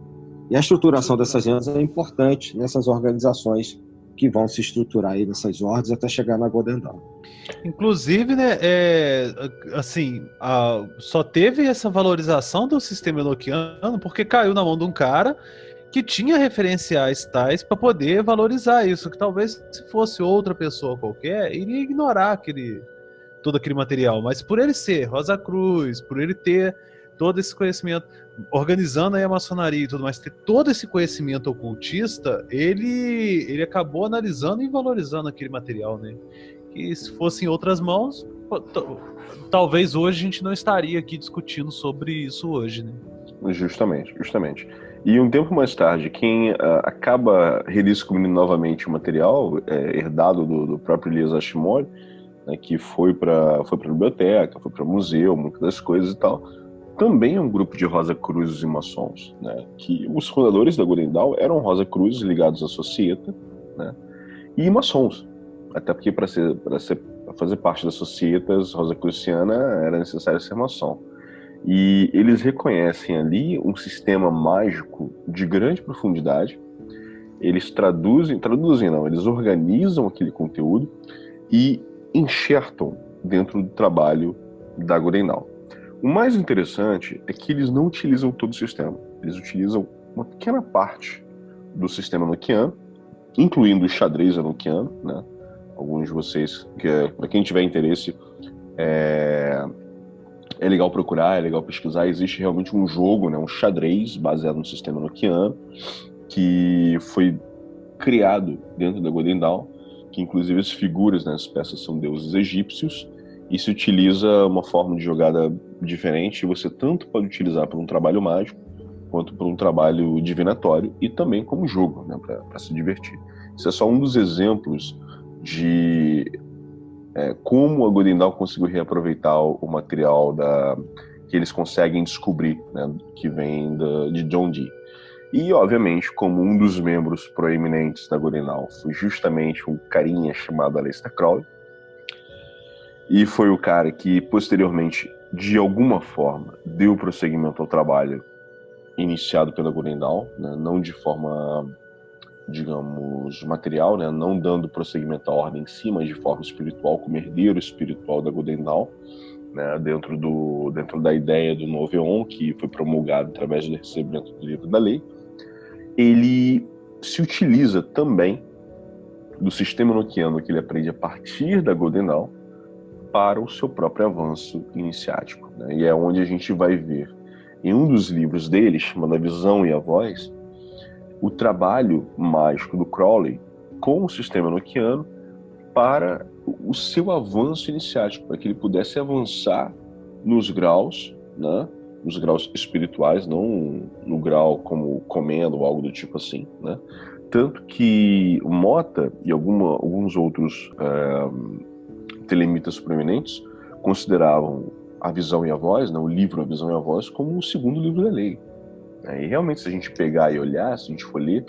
E a estruturação dessas lendas é importante nessas organizações que vão se estruturar aí nessas ordens até chegar na Golden Dawn. Inclusive, né, assim, só teve essa valorização do sistema enoquiano porque caiu na mão de um cara que tinha referenciais tais para poder valorizar isso, que talvez se fosse outra pessoa qualquer, iria ignorar todo aquele material, mas por ele ser Rosa Cruz, por ele ter todo esse conhecimento, organizando aí a maçonaria e tudo mais, ter todo esse conhecimento ocultista, ele acabou analisando e valorizando aquele material, né? Que se fosse em outras mãos, talvez hoje a gente não estaria aqui discutindo sobre isso hoje, né? Justamente. E um tempo mais tarde, quem acaba redescobrindo novamente o material herdado do próprio Elias Ashmole, né, que foi para a biblioteca, foi para o museu, muitas das coisas e tal, também é um grupo de Rosa Cruzes e maçons, né, que os fundadores da Golden Dawn eram Rosa Cruzes ligados à Societa, né, e maçons, até porque para fazer parte das Societas Rosacruciana era necessário ser maçom. E eles reconhecem ali um sistema mágico de grande profundidade, eles eles organizam aquele conteúdo e enxertam dentro do trabalho da Golden Dawn. O mais interessante é que eles não utilizam todo o sistema, eles utilizam uma pequena parte do sistema enoquiano, incluindo o xadrez enoquiano, né? Alguns de vocês, para quem tiver interesse, é legal procurar, é legal pesquisar. Existe realmente um jogo, né, um xadrez baseado no sistema enoquiano, que foi criado dentro da Golden Dawn, que inclusive as figuras, né, as peças são deuses egípcios, e se utiliza uma forma de jogada diferente. Você tanto pode utilizar para um trabalho mágico, quanto para um trabalho divinatório, e também como jogo, né, para se divertir. Isso é só um dos exemplos de como a Godendal conseguiu reaproveitar o material que eles conseguem descobrir, né, que vem de John Dee. E, obviamente, como um dos membros proeminentes da Godendal foi justamente um carinha chamado Aleister Crowley, e foi o cara que, posteriormente, de alguma forma, deu prosseguimento ao trabalho iniciado pela Godendal, né, não de forma, digamos, material, né, não dando prosseguimento à ordem em si, mas de forma espiritual, como herdeiro espiritual da Godendal, né, dentro da ideia do Novo Éon, que foi promulgado através do recebimento do Livro da Lei. Ele se utiliza também do sistema enoquiano que ele aprende a partir da Godendal para o seu próprio avanço iniciático, né, e é onde a gente vai ver em um dos livros dele, chamado A Visão e a Voz, o trabalho mágico do Crowley com o sistema enoquiano para o seu avanço iniciático, para que ele pudesse avançar nos graus, né, nos graus espirituais, não no grau como comendo ou algo do tipo assim, né? Tanto que o Mota e alguns outros telemitas proeminentes consideravam A Visão e a Voz, né, o livro A Visão e a Voz, como o segundo livro da lei. E realmente, se a gente pegar e olhar, se a gente for ler,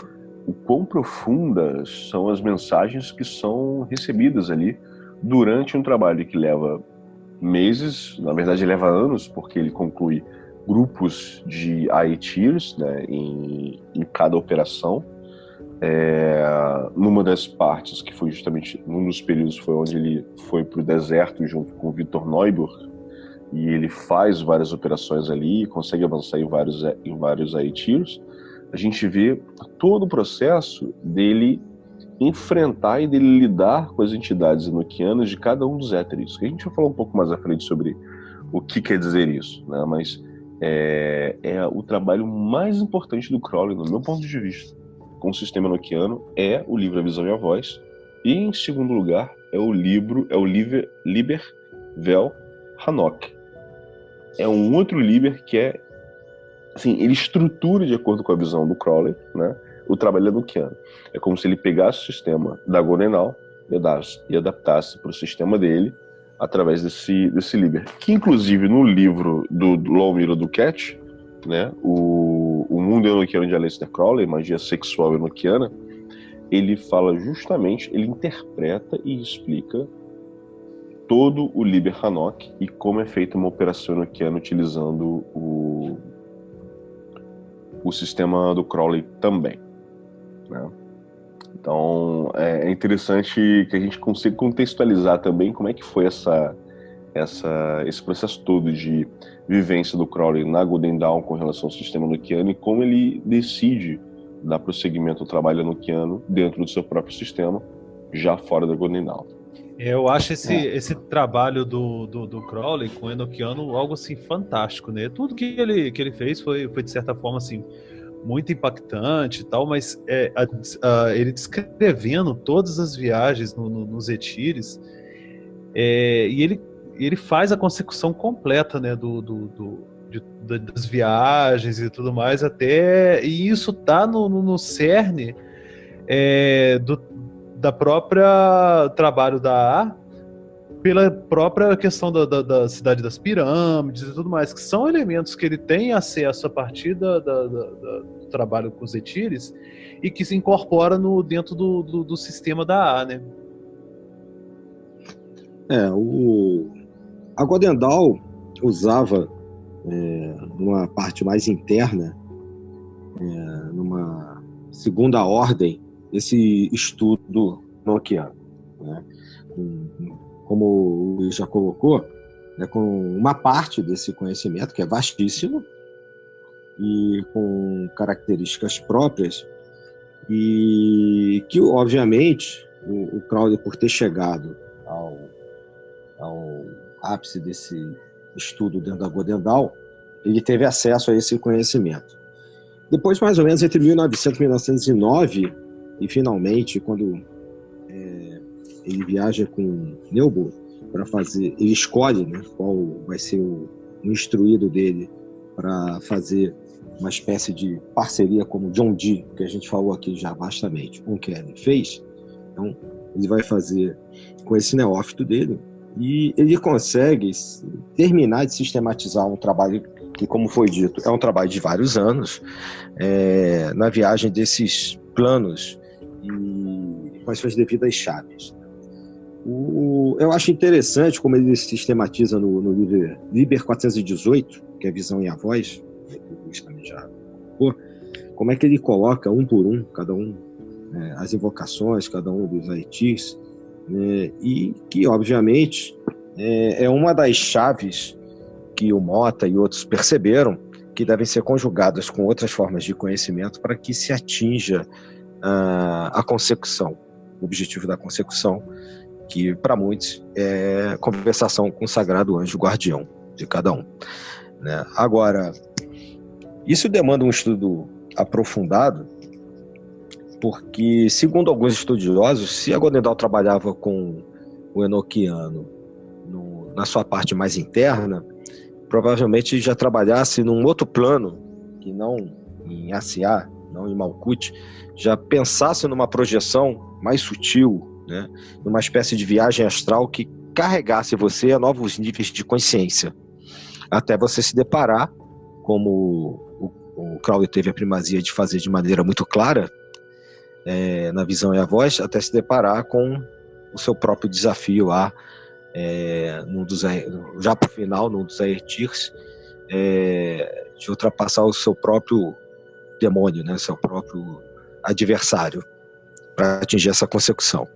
o quão profundas são as mensagens que são recebidas ali durante um trabalho que leva meses, na verdade leva anos, porque ele conclui grupos de Aetirs, né, em cada operação. Numa das partes, que foi justamente num dos períodos, foi onde ele foi para o deserto junto com o Victor Neuburg, e ele faz várias operações ali, consegue avançar em vários Aetirs. A gente vê todo o processo dele enfrentar e dele lidar com as entidades enoquianas de cada um dos éteres. A gente vai falar um pouco mais à frente sobre o que quer dizer isso, né? Mas é o trabalho mais importante do Crowley, no meu ponto de vista, com o sistema enoquiano, é o livro A Visão e a Voz, e em segundo lugar é o Liber Vel Hanok. É um outro Liber que assim, ele estrutura de acordo com a visão do Crowley, né, o trabalho enoquiano. É como se ele pegasse o sistema da Godendal e adaptasse para o sistema dele através desse Liber. Que, inclusive, no livro do Lowmiro Duquette, né, o Mundo Enoquiano de Aleister Crowley, Magia Sexual Enoquiana, ele fala justamente, ele interpreta e explica todo o Liber Hanok e como é feita uma operação enoquiana utilizando o sistema do Crowley também, né? Então é interessante que a gente consiga contextualizar também como é que foi esse processo todo de vivência do Crowley na Godendal com relação ao sistema enoquiano e como ele decide dar prosseguimento ao trabalho enoquiano dentro do seu próprio sistema, já fora da Godendal. Eu acho esse trabalho do Crowley com o enoquiano algo assim fantástico, né? Tudo que ele fez foi de certa forma assim muito impactante e tal, mas ele descrevendo todas as viagens nos Etires, e ele faz a consecução completa, né, das viagens e tudo mais, e isso tá no cerne da própria trabalho da A, pela própria questão da cidade das pirâmides e tudo mais, que são elementos que ele tem acesso a partir do trabalho com os Etires e que se incorpora dentro do sistema da A, né? A Godendal usava numa parte mais interna, numa segunda ordem, esse estudo enoquiano, né? Como o Luiz já colocou, né, com uma parte desse conhecimento, que é vastíssimo, e com características próprias, e que, obviamente, o Crowley, por ter chegado ao ápice desse estudo dentro da Godendal, ele teve acesso a esse conhecimento. Depois, mais ou menos, entre 1900 e 1909, e finalmente, quando ele viaja com Neuburg, para fazer, ele escolhe, né, qual vai ser o instruído dele para fazer uma espécie de parceria como John Dee, que a gente falou aqui já vastamente, com o que ele fez. Então, ele vai fazer com esse neófito dele e ele consegue terminar de sistematizar um trabalho que, como foi dito, é um trabalho de vários anos, na viagem desses planos e com as suas devidas chaves. Eu acho interessante como ele sistematiza no livro Liber 418, que é Visão e a Voz, que o Luiz também já colocou, como é que ele coloca um por um, cada um, as invocações, cada um dos aitis, e que, obviamente, é uma das chaves que o Mota e outros perceberam que devem ser conjugadas com outras formas de conhecimento para que se atinja a consecução, o objetivo da consecução, que para muitos é conversação com o sagrado anjo guardião de cada um, né? Agora, isso demanda um estudo aprofundado, porque, segundo alguns estudiosos, se a Godendal trabalhava com o enoquiano na sua parte mais interna, provavelmente já trabalhasse num outro plano, que não em ACA, não em Malkuth, já pensasse numa projeção mais sutil, né, numa espécie de viagem astral que carregasse você a novos níveis de consciência, até você se deparar, como o Crowley teve a primazia de fazer de maneira muito clara, na Visão e a Voz, até se deparar com o seu próprio desafio lá, já para o final, num dos Aertirs, de ultrapassar o seu próprio demônio, né, seu próprio adversário, para atingir essa consecução.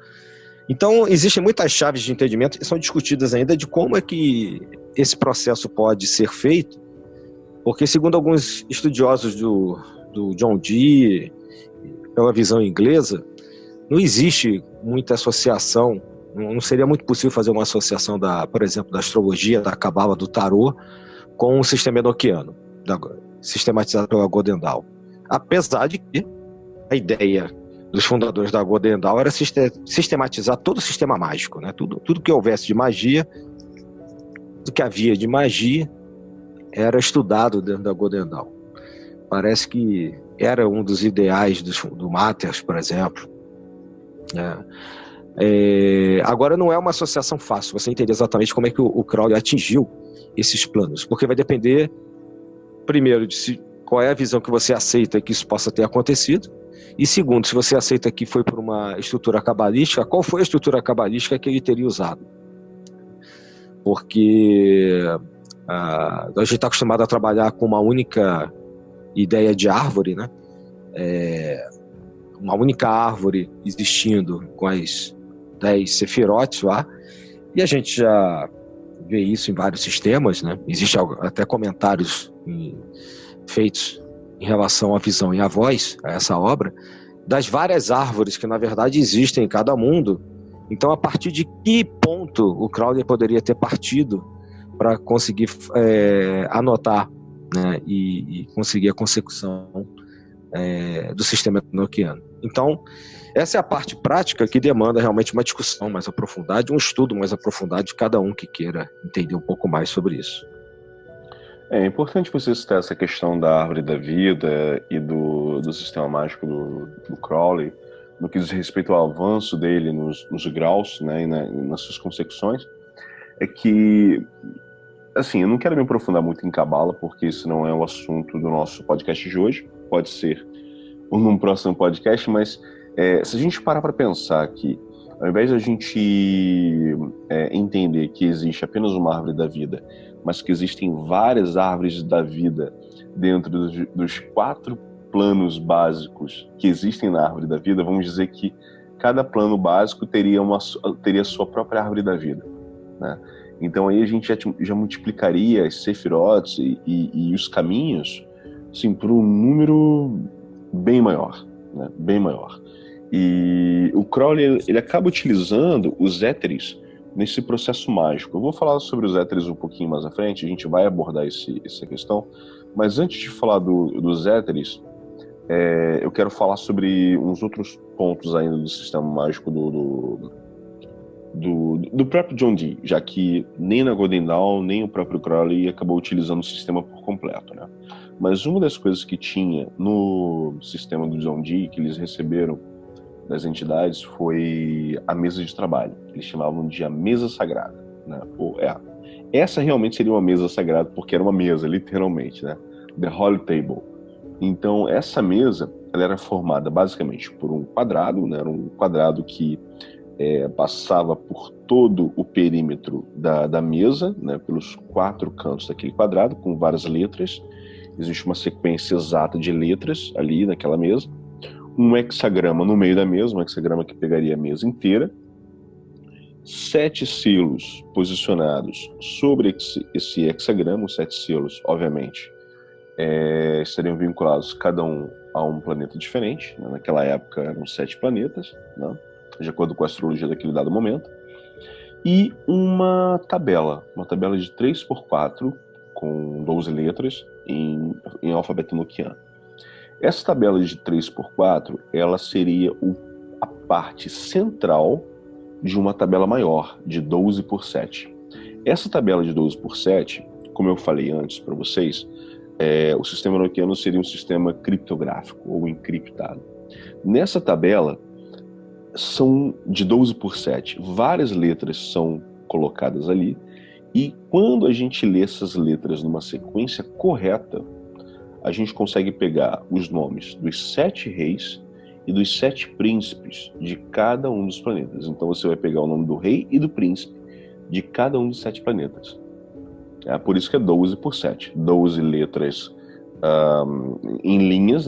Então, existem muitas chaves de entendimento que são discutidas ainda de como é que esse processo pode ser feito, porque, segundo alguns estudiosos do John Dee, pela visão inglesa, não existe muita associação, não seria muito possível fazer uma associação, por exemplo, da astrologia, da cabala, do tarô, com o sistema enoquiano, sistematizado pela Godendal. Apesar de que a ideia dos fundadores da Godendal era sistematizar todo o sistema mágico, né? Tudo que houvesse de magia, tudo que havia de magia, era estudado dentro da Godendal. Parece que era um dos ideais do Matthias, por exemplo. Agora, não é uma associação fácil você entender exatamente como é que o Crowley atingiu esses planos, porque vai depender, primeiro, de qual é a visão que você aceita que isso possa ter acontecido, e segundo, se você aceita que foi por uma estrutura cabalística, qual foi a estrutura cabalística que ele teria usado? Porque a gente está acostumado a trabalhar com uma única ideia de árvore, né? Uma única árvore existindo com as 10 sefirotes lá, e a gente já vê isso em vários sistemas, né? Existem até comentários feitos em relação à Visão e à Voz, a essa obra, das várias árvores que na verdade existem em cada mundo. Então, a partir de que ponto o Crowley poderia ter partido para conseguir anotar, né, e conseguir a consecução do sistema enoquiano? Então, essa é a parte prática que demanda realmente uma discussão mais aprofundada, um estudo mais aprofundado de cada um que queira entender um pouco mais sobre isso. É importante você citar essa questão da árvore da vida e do sistema mágico do Crowley, no que diz respeito ao avanço dele nos graus, né, e nas suas consecuções. É que, assim, eu não quero me aprofundar muito em cabala, porque isso não é o assunto do nosso podcast de hoje, pode ser num próximo podcast, mas se a gente parar para pensar que, ao invés de a gente entender que existe apenas uma árvore da vida, mas que existem várias árvores da vida dentro dos 4 planos básicos que existem na árvore da vida, vamos dizer que cada plano básico teria sua própria árvore da vida, né? Então aí a gente já multiplicaria as sefirotes e os caminhos, assim, por um número bem maior, né? Bem maior. E o Crowley, ele acaba utilizando os éteres nesse processo mágico. Eu vou falar sobre os éteres um pouquinho mais à frente, a gente vai abordar essa questão, mas antes de falar dos éteres, eu quero falar sobre uns outros pontos ainda do sistema mágico do próprio John Dee, já que nem na Golden Dawn, nem o próprio Crowley acabou utilizando o sistema por completo, né? Mas uma das coisas que tinha no sistema do John Dee, que eles receberam das entidades, foi a mesa de trabalho. Eles chamavam de a mesa sagrada, né? Essa realmente seria uma mesa sagrada, porque era uma mesa, literalmente, né? The Holy Table. Então, essa mesa, ela era formada basicamente por um quadrado, né? Era um quadrado que passava por todo o perímetro da mesa, né? Pelos 4 cantos daquele quadrado, com várias letras. Existe uma sequência exata de letras ali naquela mesa. Um hexagrama no meio da mesa, um hexagrama que pegaria a mesa inteira. 7 selos posicionados sobre esse hexagrama. Os 7 selos, obviamente, estariam vinculados cada um a um planeta diferente, né? Naquela época eram 7 planetas, né? De acordo com a astrologia daquele dado momento. E uma tabela de 3x4 com 12 letras em alfabeto enoquiano. Essa tabela de 3x4, ela seria a parte central de uma tabela maior, de 12x7. Essa tabela de 12x7, como eu falei antes para vocês, o sistema enoquiano seria um sistema criptográfico ou encriptado. Nessa tabela, são de 12x7. Várias letras são colocadas ali, e quando a gente lê essas letras numa sequência correta, a gente consegue pegar os nomes dos 7 reis e dos 7 príncipes de cada um dos planetas. Então você vai pegar o nome do rei e do príncipe de cada um dos 7 planetas. Por isso que é 12x7. 12 letras em linhas,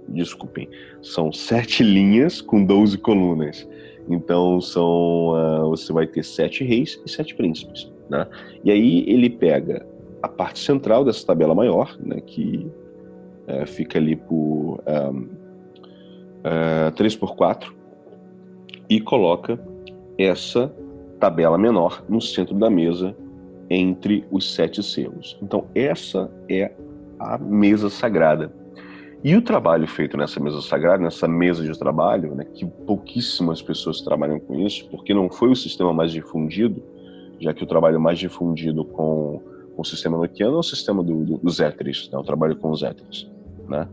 desculpem, são 7 linhas com 12 colunas. Então você vai ter 7 reis e 7 príncipes, né? E aí ele pega a parte central dessa tabela maior, né, que fica ali por 3x4, e coloca essa tabela menor no centro da mesa, entre os 7 selos. Então essa é a mesa sagrada. E o trabalho feito nessa mesa sagrada, nessa mesa de trabalho, né, que pouquíssimas pessoas trabalham com isso, porque não foi o sistema mais difundido, já que o trabalho mais difundido com o sistema enoquiano é o sistema dos éteres, né, o trabalho com os éteres, né?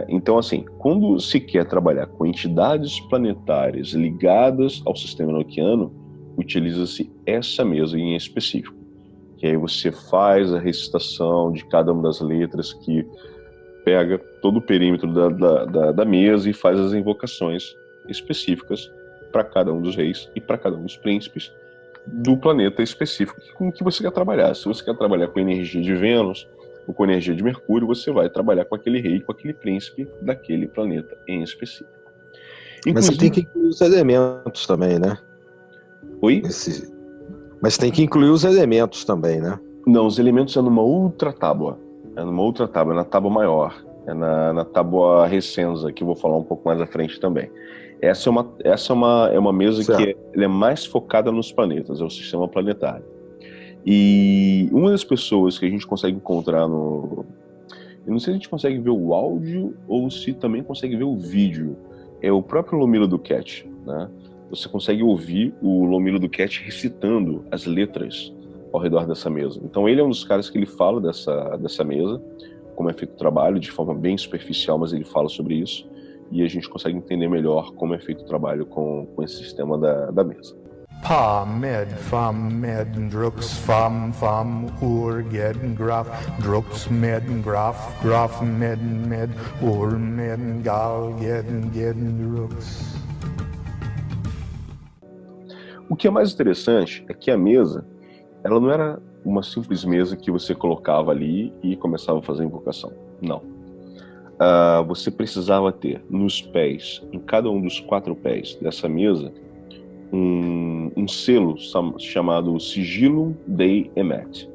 Então, assim, quando se quer trabalhar com entidades planetárias ligadas ao sistema enoquiano, utiliza-se essa mesa em específico. Que aí você faz a recitação de cada uma das letras, que pega todo o perímetro da mesa e faz as invocações específicas para cada um dos reis e para cada um dos príncipes do planeta específico com que você quer trabalhar. Se você quer trabalhar com a energia de Vênus ou com a energia de Mercúrio, você vai trabalhar com aquele rei, com aquele príncipe daquele planeta em específico. Inclusive, mas você tem que incluir os elementos também, né? Oi? Mas tem que incluir os elementos também, né? Não, os elementos é numa outra tábua. É na tábua maior. É na tábua recensa, que eu vou falar um pouco mais à frente também. Essa é uma mesa certo. Que ela é mais focada nos planetas, é o sistema planetário. E uma das pessoas que a gente consegue encontrar eu não sei se a gente consegue ver o áudio ou se também consegue ver o vídeo, é o próprio Lomilo Duquette, né? Você consegue ouvir o Lomilo Duquette recitando as letras ao redor dessa mesa. Então ele é um dos caras que ele fala dessa mesa, como é feito o trabalho, de forma bem superficial, mas ele fala sobre isso, e a gente consegue entender melhor como é feito o trabalho com esse sistema da mesa. Pa, med, fam, med, drux, fam, ur, ged, graf, drux, med, graf, med, ur, med, gal, ged, drux. O que é mais interessante é que a mesa, ela não era uma simples mesa que você colocava ali e começava a fazer a invocação. Não. Você precisava ter nos pés, em cada um dos 4 pés dessa mesa, um selo chamado Sigillum Dei Emet.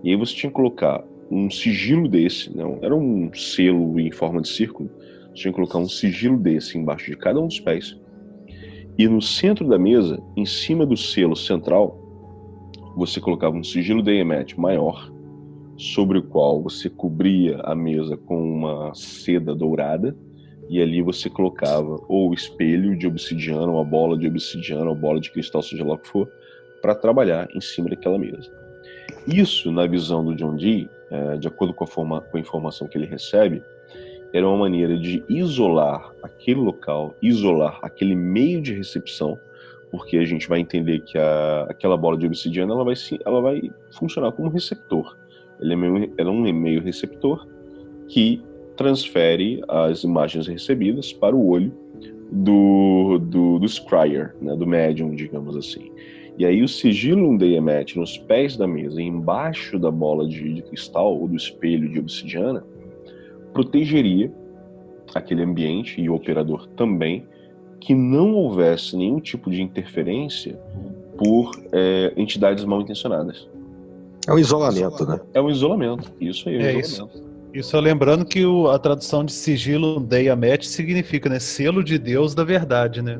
E aí você tinha que colocar um sigilo desse, não era um selo em forma de círculo, você tinha que colocar um sigilo desse embaixo de cada um dos pés. E no centro da mesa, em cima do selo central, você colocava um sigilo Dei Emet maior, sobre o qual você cobria a mesa com uma seda dourada, e ali você colocava ou o espelho de obsidiana, ou a bola de obsidiana, ou bola de cristal, seja lá o que for, para trabalhar em cima daquela mesa. Isso, na visão do John Dee, de acordo com a informação que ele recebe, era uma maneira de isolar aquele local, isolar aquele meio de recepção, porque a gente vai entender que aquela bola de obsidiana ela vai funcionar como receptor. Ela é um meio receptor que transfere as imagens recebidas para o olho do scryer, né, do médium, digamos assim. E aí o sigilo Undeyemet nos pés da mesa, embaixo da bola de cristal ou do espelho de obsidiana, protegeria aquele ambiente e o operador também, que não houvesse nenhum tipo de interferência por entidades mal intencionadas. É um isolamento, né? É um isolamento, isso aí, isolamento. Isso lembrando que a tradução de sigilo Undeyemet significa, né, selo de Deus da verdade, né?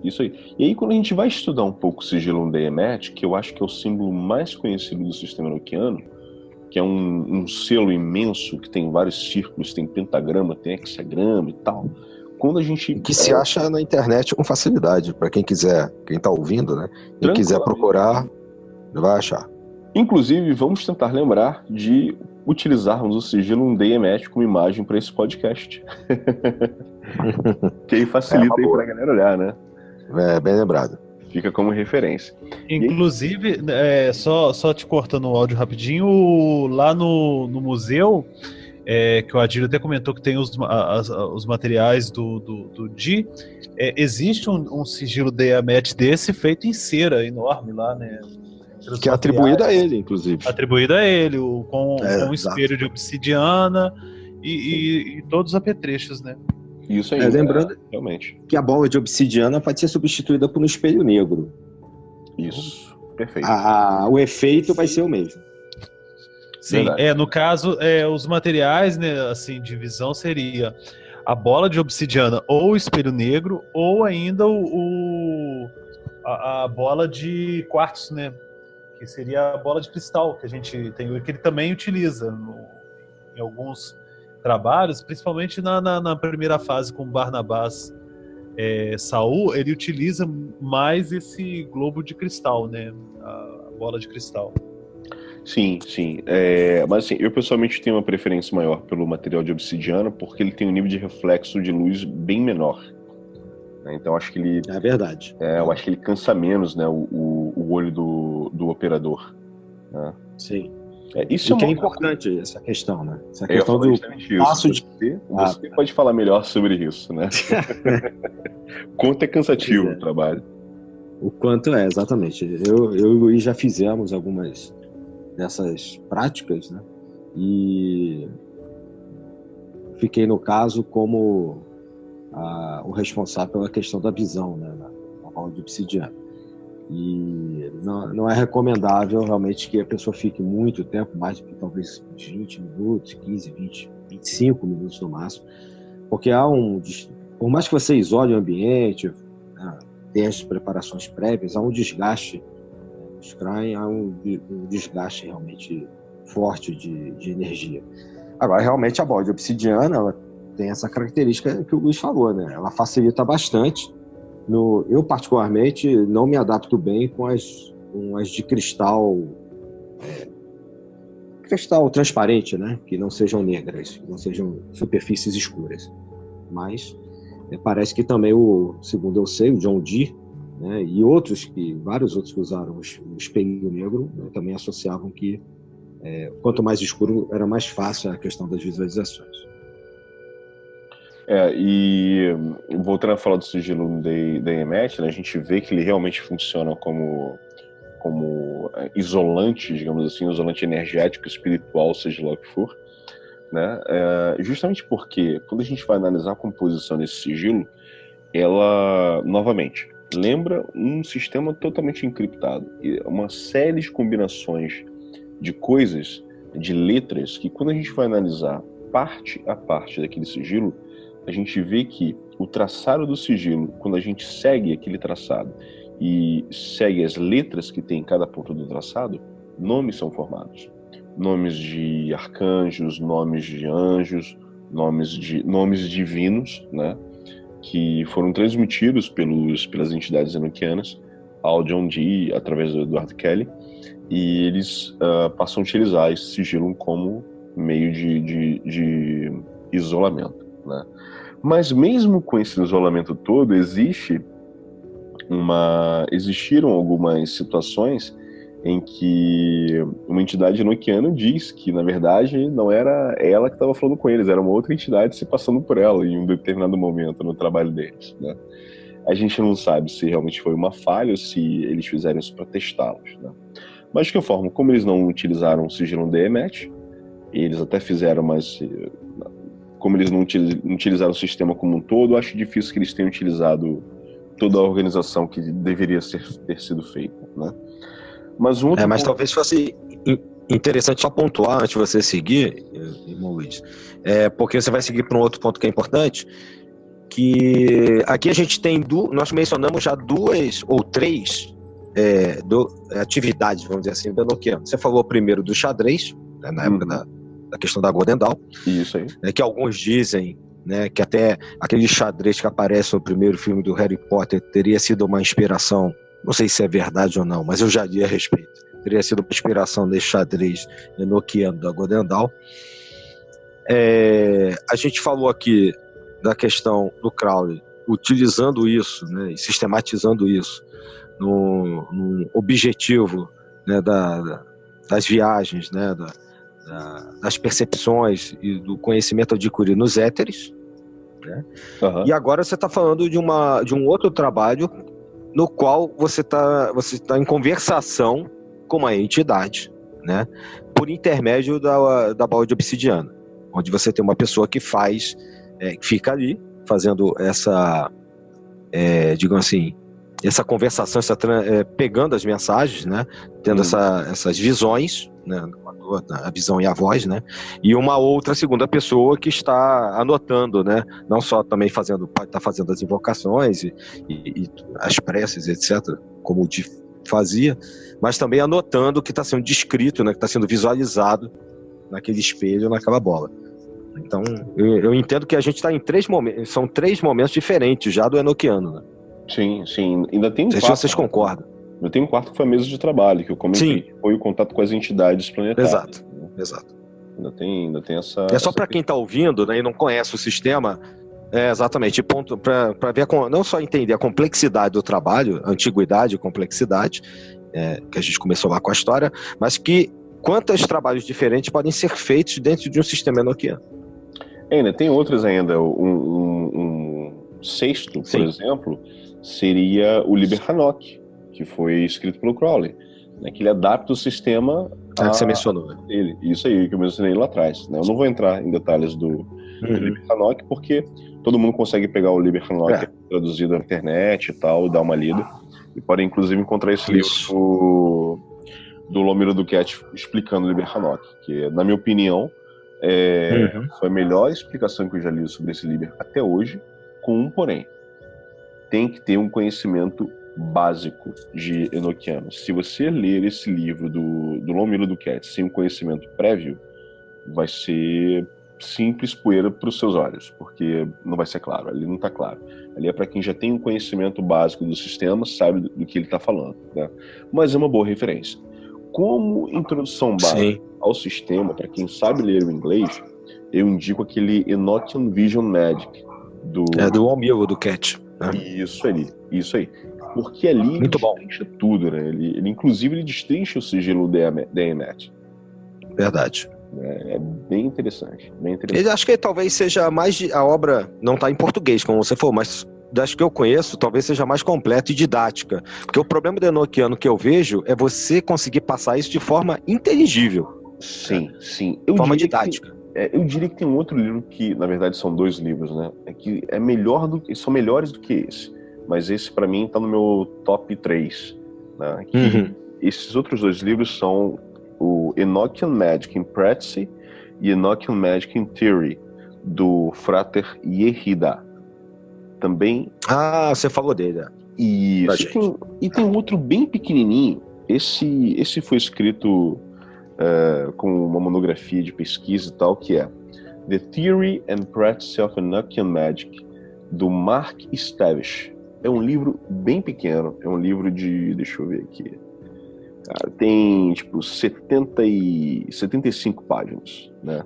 Isso aí. E aí, quando a gente vai estudar um pouco o sigilo Undeyemet, que eu acho que é o símbolo mais conhecido do sistema enoquiano, que é um selo imenso, que tem vários círculos, tem pentagrama, tem hexagrama e tal. Quando a gente... Que se acha na internet com facilidade, para quem quiser, quem está ouvindo, né? Quem quiser procurar, vai achar. Inclusive, vamos tentar lembrar de utilizarmos o sigilo Undeyemet como imagem para esse podcast. Que aí facilita aí para a galera olhar, né? É, bem lembrado. Fica como referência. Inclusive, só te cortando o áudio rapidinho, lá no museu, que o Adílio até comentou que tem os materiais do Di, existe um sigilo Undeyemet desse feito em cera enorme lá, né? Que é atribuído a ele, inclusive. Atribuído a ele, com um espelho de obsidiana e todos os apetrechos, né? Isso aí, lembrando realmente. Que a bola de obsidiana pode ser substituída por um espelho negro. Isso, perfeito. O efeito vai ser o mesmo. Sim, no caso, os materiais, né, assim, de visão seria a bola de obsidiana ou o espelho negro, ou ainda a bola de quartzo, né? Que seria a bola de cristal que a gente tem, que ele também utiliza em alguns trabalhos, principalmente na primeira fase com Barnabás Saul, ele utiliza mais esse globo de cristal, né? A bola de cristal. Sim. Mas assim, eu pessoalmente tenho uma preferência maior pelo material de obsidiana, porque ele tem um nível de reflexo de luz bem menor. Então acho que ele... É verdade. Eu acho que ele cansa menos, né, o olho do operador. Né? Sim. Isso é importante, essa questão, né? Essa questão do passo de... Você pode falar melhor sobre isso, né? Quanto é cansativo o trabalho. O quanto exatamente. Eu e o Luiz já fizemos algumas dessas práticas, né? E fiquei, no caso, como o responsável pela questão da visão, né? Na bola de obsidiana. E não é recomendável realmente que a pessoa fique muito tempo, mais de talvez 20 minutos, 15, 20, 25 minutos no máximo, porque por mais que você isole o ambiente, né, tenha as preparações prévias, há um desgaste no scrying, há um desgaste realmente forte de energia. Agora, realmente, a bola de obsidiana, ela tem essa característica que o Luiz falou, né? Ela facilita bastante. Eu, particularmente, não me adapto bem com as de cristal transparente, né? Que não sejam negras, que não sejam superfícies escuras. Mas parece que também, segundo eu sei, o John Dee, né, e vários outros que usaram o espelho negro, né, também associavam que quanto mais escuro era mais fácil a questão das visualizações. E voltando a falar do sigilo Undeyemet, né, a gente vê que ele realmente funciona como isolante, digamos assim, isolante energético, espiritual, seja lá o que for, né? Justamente porque quando a gente vai analisar a composição desse sigilo, ela, novamente, lembra um sistema totalmente encriptado, uma série de combinações de coisas, de letras, que quando a gente vai analisar parte a parte daquele sigilo, a gente vê que o traçado do sigilo, quando a gente segue aquele traçado e segue as letras que tem em cada ponto do traçado, nomes são formados. Nomes de arcanjos, nomes de anjos, nomes divinos, né, que foram transmitidos pelas entidades enoquianas ao John Dee através do Edward Kelly, e eles passam a utilizar esse sigilo como meio de isolamento, né? Mas mesmo com esse isolamento todo, existiram algumas situações em que uma entidade enoquiana diz que, na verdade, não era ela que estava falando com eles, era uma outra entidade se passando por ela em um determinado momento no trabalho deles, né? A gente não sabe se realmente foi uma falha ou se eles fizeram isso para testá-los, né? Mas, de qualquer forma, como eles não utilizaram o sigilo DMET, eles até fizeram, mas como eles não utilizaram o sistema como um todo, acho difícil que eles tenham utilizado toda a organização que deveria ter sido feita, né? Mas mas talvez fosse interessante só pontuar antes de você seguir, irmão Luiz, porque você vai seguir para um outro ponto que é importante, que aqui a gente tem nós mencionamos já 2 ou 3 atividades, vamos dizer assim, do enoquiano. Você falou primeiro do xadrez, né, na época da questão da Golden Dawn. Isso aí. Que alguns dizem, né, que até aquele xadrez que aparece no primeiro filme do Harry Potter teria sido uma inspiração, não sei se é verdade ou não, mas eu já li a respeito. Teria sido uma inspiração desse xadrez enoquiano da Golden Dawn. A gente falou aqui da questão do Crowley utilizando isso, né, e sistematizando isso no objetivo, né, das viagens, né, das percepções e do conhecimento adquirido nos éteres, né? Uhum. E agora você está falando de um outro trabalho no qual você tá em conversação com uma entidade, né, por intermédio da bola de obsidiana, onde você tem uma pessoa que fica ali fazendo essa, digamos assim, essa conversação, pegando as mensagens, né, tendo essas visões, né, a visão e a voz, né, e uma outra segunda pessoa que está anotando, né, não só também pode estar fazendo as invocações e as preces, etc., como o Di fazia, mas também anotando o que está sendo descrito, né, que está sendo visualizado naquele espelho, naquela bola. Então, eu entendo que a gente está em 3 momentos, são 3 momentos diferentes já do enoquiano, né? Sim. Ainda tem um quarto. Se vocês concordam. Eu tenho um quarto que foi a mesa de trabalho, que eu comentei, que foi o contato com as entidades planetárias. Exato. Ainda tem essa... É só para quem está ouvindo, né, e não conhece o sistema, exatamente, para ver, não só entender a complexidade do trabalho, a antiguidade e complexidade, que a gente começou lá com a história, mas que quantos trabalhos diferentes podem ser feitos dentro de um sistema enoquiano. Ainda tem outros ainda. Um sexto, por exemplo, seria o Liber Hanok, que foi escrito pelo Crowley, né, que ele adapta o sistema que você mencionou. Ele. Isso aí, que eu mencionei lá atrás, né? Eu não vou entrar em detalhes do Liber Hanok, porque todo mundo consegue pegar o Liber Hanok traduzido na internet e tal, dar uma lida, e pode inclusive encontrar esse livro do Lomiro Duquette explicando o Liber Hanok, que, na minha opinião, foi a melhor explicação que eu já li sobre esse Liber até hoje, com um porém. Tem que ter um conhecimento básico de enoquiano. Se você ler esse livro do Lomiro Duquette sem um conhecimento prévio, vai ser simples poeira para os seus olhos, porque não vai ser claro, ali não está claro. Ali é para quem já tem um conhecimento básico do sistema, sabe do que ele está falando, né? Mas é uma boa referência. Como introdução básica ao sistema, para quem sabe ler o inglês, eu indico aquele Enochian Vision Magic do Lomiro Duquette, né? Isso aí. Porque ali ele destrincha tudo, né? Ele inclusive destrincha o sigilo DMET. Verdade. É bem interessante. Eu acho que talvez seja mais a obra, não está em português, como você falou, mas das que eu conheço, talvez seja mais completa e didática. Porque o problema do enoquiano que eu vejo é você conseguir passar isso de forma inteligível. Sim. De forma didática. Eu diria que tem um outro livro que, na verdade, são 2 livros, né? Que são melhores do que esse. Mas esse, para mim, tá no meu top 3. Né? Esses outros 2 livros são o Enochian Magic in Practice e Enochian Magic in Theory, do Frater Yehida. Também... você falou dele. Isso. E tem um outro bem pequenininho. Esse foi escrito com uma monografia de pesquisa e tal, que é The Theory and Practice of Enochian Magic, do Mark Stavish. É um livro bem pequeno, é um livro de, deixa eu ver aqui, cara, tem tipo 75 páginas, né?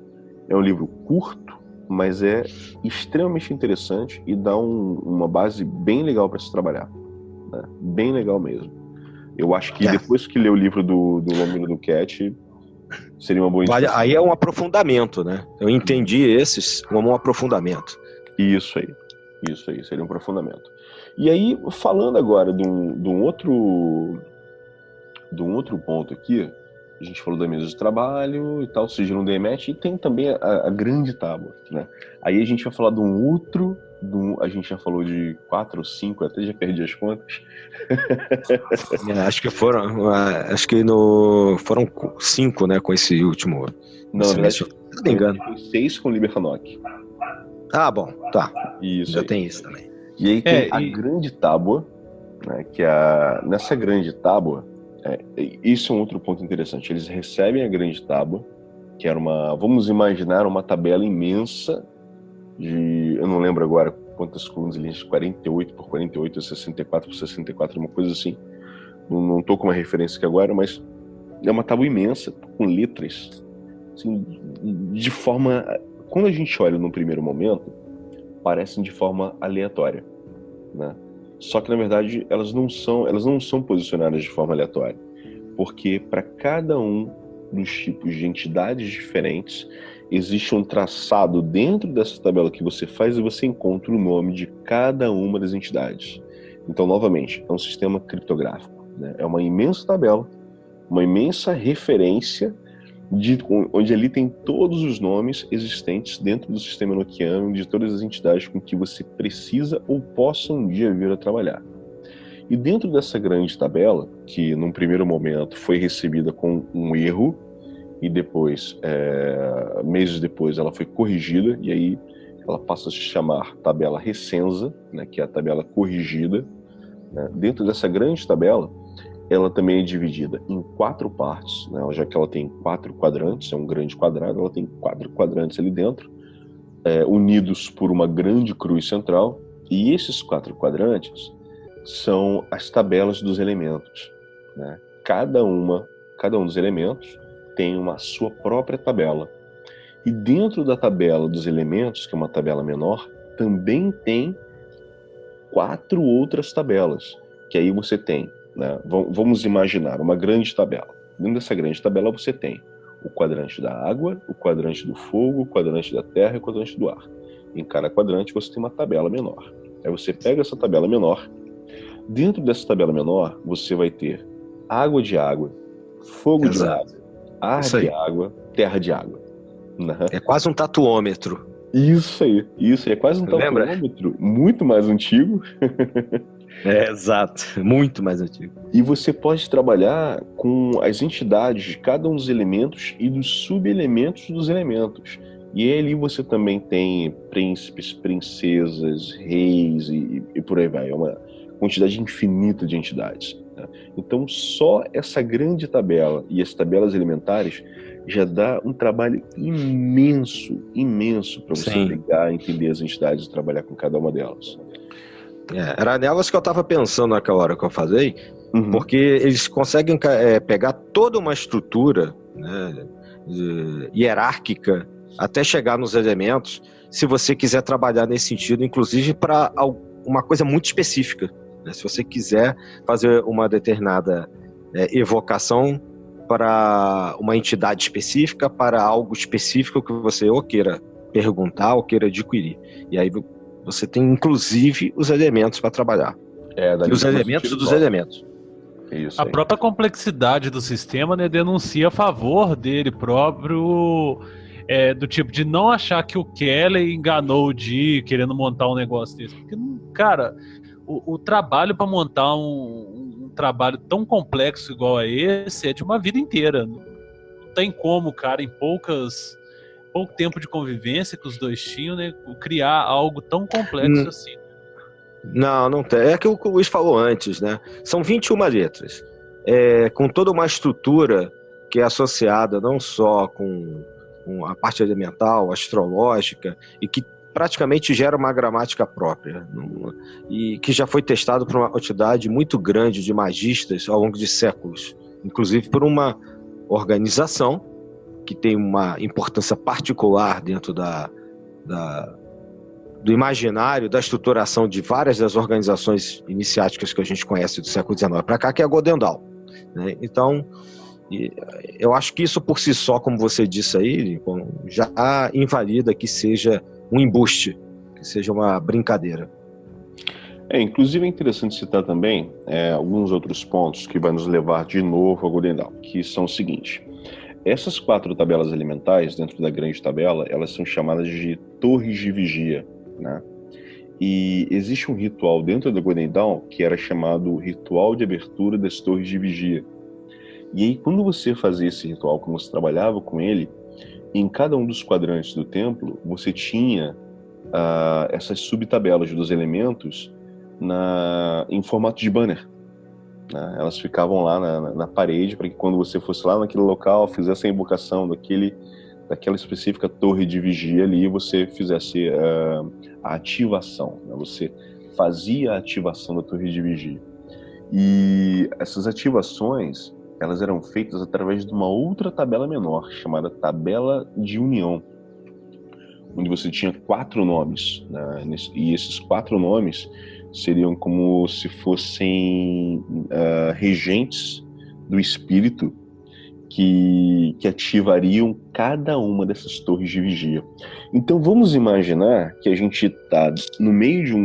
É um livro curto, mas é extremamente interessante e dá uma base bem legal para se trabalhar, né? Bem legal mesmo. Eu acho que depois que ler o livro do Lomino do Cat, seria uma boa indicação. Aí é um aprofundamento, né? Eu entendi esses como um aprofundamento. Isso aí, seria um aprofundamento. E aí, falando agora de um outro ponto aqui, a gente falou da mesa de trabalho e tal, sigilo do EMET, e tem também a grande tábua, né? Aí a gente vai falar de um outro, a gente já falou de 4 ou 5, até já perdi as contas. Acho que foram 5, né, com esse último. Não, na verdade, se não me engano. 6 com Libertanok. Ah, bom, tá. Isso. Já tem isso também. E aí tem a grande tábua, né, que nessa grande tábua, isso é um outro ponto interessante. Eles recebem a grande tábua, que era vamos imaginar uma tabela imensa eu não lembro agora quantas colunas ali, 48 por 48, 64 por 64, uma coisa assim. Não estou com uma referência aqui agora, mas é uma tábua imensa, com letras, assim, de forma... Quando a gente olha no primeiro momento, parecem de forma aleatória, né? Só que, na verdade, elas não são posicionadas de forma aleatória, porque para cada um dos tipos de entidades diferentes, existe um traçado dentro dessa tabela que você faz e você encontra o nome de cada uma das entidades. Então, novamente, é um sistema criptográfico, né? É uma imensa tabela, uma imensa referência, onde ali tem todos os nomes existentes dentro do sistema enoquiano, de todas as entidades com que você precisa ou possa um dia vir a trabalhar. E dentro dessa grande tabela, que num primeiro momento foi recebida com um erro, e depois, meses depois, ela foi corrigida, e aí ela passa a se chamar tabela recensa, né, que é a tabela corrigida, né? Dentro dessa grande tabela, ela também é dividida em 4 partes, né? Já que ela tem 4 quadrantes, é um grande quadrado, ela tem 4 quadrantes ali dentro, unidos por uma grande cruz central, e esses 4 quadrantes são as tabelas dos elementos, né? Cada um dos elementos tem a sua própria tabela. E dentro da tabela dos elementos, que é uma tabela menor, também tem 4 outras tabelas, que aí você tem, né? Vamos imaginar uma grande tabela. Dentro dessa grande tabela você tem o quadrante da água, o quadrante do fogo, o quadrante da terra e o quadrante do ar. Em cada quadrante você tem uma tabela menor. Aí você pega essa tabela menor. Dentro dessa tabela menor você vai ter água de água, fogo de água, ar de água, terra de água. Né? É quase um tatuômetro. Isso aí, é quase um tatuômetro, muito mais antigo. Exato, muito mais antigo. E você pode trabalhar com as entidades de cada um dos elementos e dos subelementos dos elementos. E ali você também tem príncipes, princesas, reis e por aí vai. É uma quantidade infinita de entidades. Então só essa grande tabela e as tabelas elementares já dá um trabalho imenso para você pegar, entender as entidades e trabalhar com cada uma delas. Era nelas que eu estava pensando naquela hora que eu falei, porque eles conseguem pegar toda uma estrutura, né, hierárquica até chegar nos elementos, se você quiser trabalhar nesse sentido, inclusive para uma coisa muito específica. Se você quiser fazer uma determinada evocação para uma entidade específica, para algo específico que você ou queira perguntar ou queira adquirir. E aí você tem, inclusive, os elementos para trabalhar. E os elementos dos elementos. A própria complexidade do sistema, né, denuncia a favor dele próprio, do tipo de não achar que o Kelly enganou o Dee querendo montar um negócio desse. Porque, cara... O trabalho para montar um trabalho tão complexo igual a esse é de uma vida inteira. Não tem como, cara, em pouco tempo de convivência que os dois tinham, né, criar algo tão complexo assim. Não tem. É aquilo que o Luiz falou antes, né? São 21 letras. Com toda uma estrutura que é associada não só com a parte elemental, astrológica, e que praticamente gera uma gramática própria, e que já foi testado por uma quantidade muito grande de magistas ao longo de séculos, inclusive por uma organização que tem uma importância particular dentro do imaginário, da estruturação de várias das organizações iniciáticas que a gente conhece do século XIX para cá, que é a Golden Dawn, né? Então, eu acho que isso por si só, como você disse aí, já invalida que seja um embuste, que seja uma brincadeira. Inclusive é interessante citar também alguns outros pontos que vai nos levar de novo ao Golden Dawn, que são o seguinte: essas 4 tabelas elementais dentro da grande tabela, elas são chamadas de torres de vigia, né? E existe um ritual dentro da Golden Dawn que era chamado ritual de abertura das torres de vigia. E aí, quando você fazia esse ritual, quando você trabalhava com ele, em cada um dos quadrantes do templo, você tinha essas subtabelas dos elementos em formato de banner, né? Elas ficavam lá na parede para que quando você fosse lá naquele local, fizesse a invocação daquela específica torre de vigia ali, você fizesse a ativação, né? Você fazia a ativação da torre de vigia. E essas ativações, elas eram feitas através de uma outra tabela menor, chamada tabela de união, onde você tinha 4 nomes, né? E esses 4 nomes seriam como se fossem regentes do espírito que ativariam cada uma dessas torres de vigia. Então vamos imaginar que a gente está no meio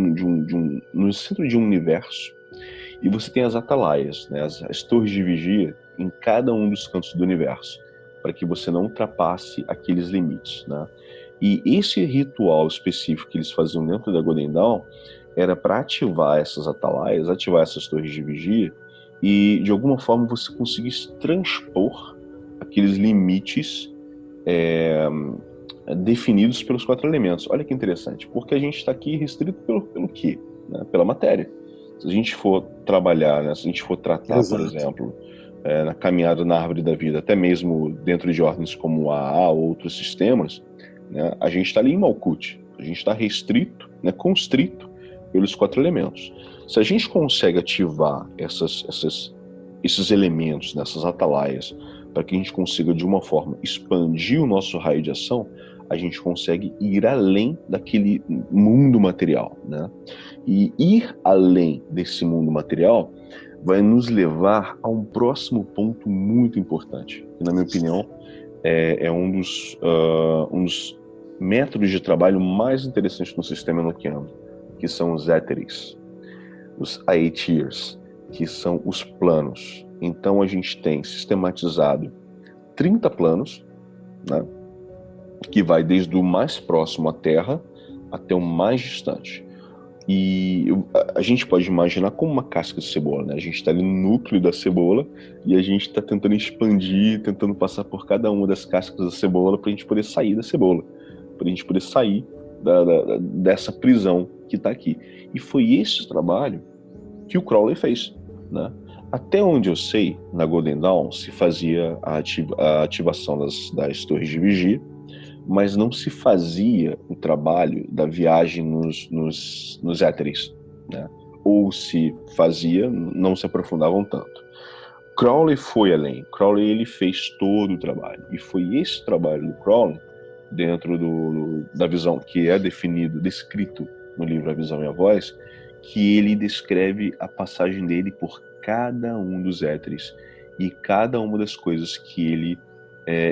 no centro de um universo, e você tem as atalaias, né? As torres de vigia em cada um dos cantos do universo, para que você não ultrapasse aqueles limites, né? E esse ritual específico que eles faziam dentro da Golden Dawn era para ativar essas atalaias, ativar essas torres de vigia, e de alguma forma você conseguisse transpor aqueles limites definidos pelos 4 elementos. Olha que interessante, porque a gente está aqui restrito pelo quê? Né? Pela matéria. Se a gente for trabalhar, né? Se a gente for tratar, Exato. Por exemplo, na caminhada na árvore da vida, até mesmo dentro de ordens como a AA ou outros sistemas, né? A gente está ali em Malkuth, a gente está restrito, né? Constrito pelos 4 elementos. Se a gente consegue ativar esses elementos, nessas atalaias, para que a gente consiga de uma forma expandir o nosso raio de ação, a gente consegue ir além daquele mundo material, né? E ir além desse mundo material vai nos levar a um próximo ponto muito importante, que, na minha opinião, é um dos métodos de trabalho mais interessantes no sistema enoquiano, que são os éteres, os Aetirs, que são os planos. Então a gente tem sistematizado 30 planos, né, que vai desde o mais próximo à Terra até o mais distante. E a gente pode imaginar como uma casca de cebola, né? A gente está ali no núcleo da cebola e a gente está tentando expandir, tentando passar por cada uma das cascas da cebola para a gente poder sair da cebola, para a gente poder sair dessa prisão que está aqui. E foi esse trabalho que o Crowley fez, né? Até onde eu sei, na Golden Dawn se fazia a ativação das torres de vigia, mas não se fazia o trabalho da viagem nos éteres, né? Ou se fazia, não se aprofundavam tanto. Crowley foi além. Crowley ele fez todo o trabalho, e foi esse trabalho do Crowley, dentro da visão que é descrito no livro A Visão e a Voz, que ele descreve a passagem dele por cada um dos éteres e cada uma das coisas que ele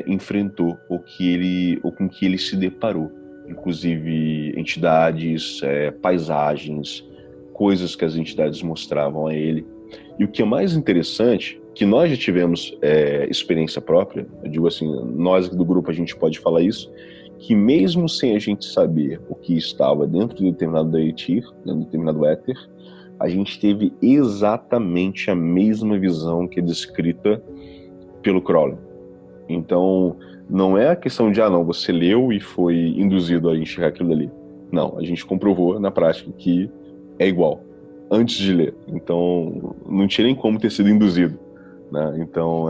enfrentou ou com que ele se deparou, inclusive entidades, paisagens, coisas que as entidades mostravam a ele. E o que é mais interessante, que nós já tivemos experiência própria, eu digo assim, nós do grupo a gente pode falar isso, que mesmo sem a gente saber o que estava dentro de determinado Aetir, dentro de determinado éter, a gente teve exatamente a mesma visão que é descrita pelo Crowley. Então, não é a questão de, não, você leu e foi induzido a enxergar aquilo ali. Não, a gente comprovou na prática que é igual, antes de ler. Então, não tinha nem como ter sido induzido, né? Então,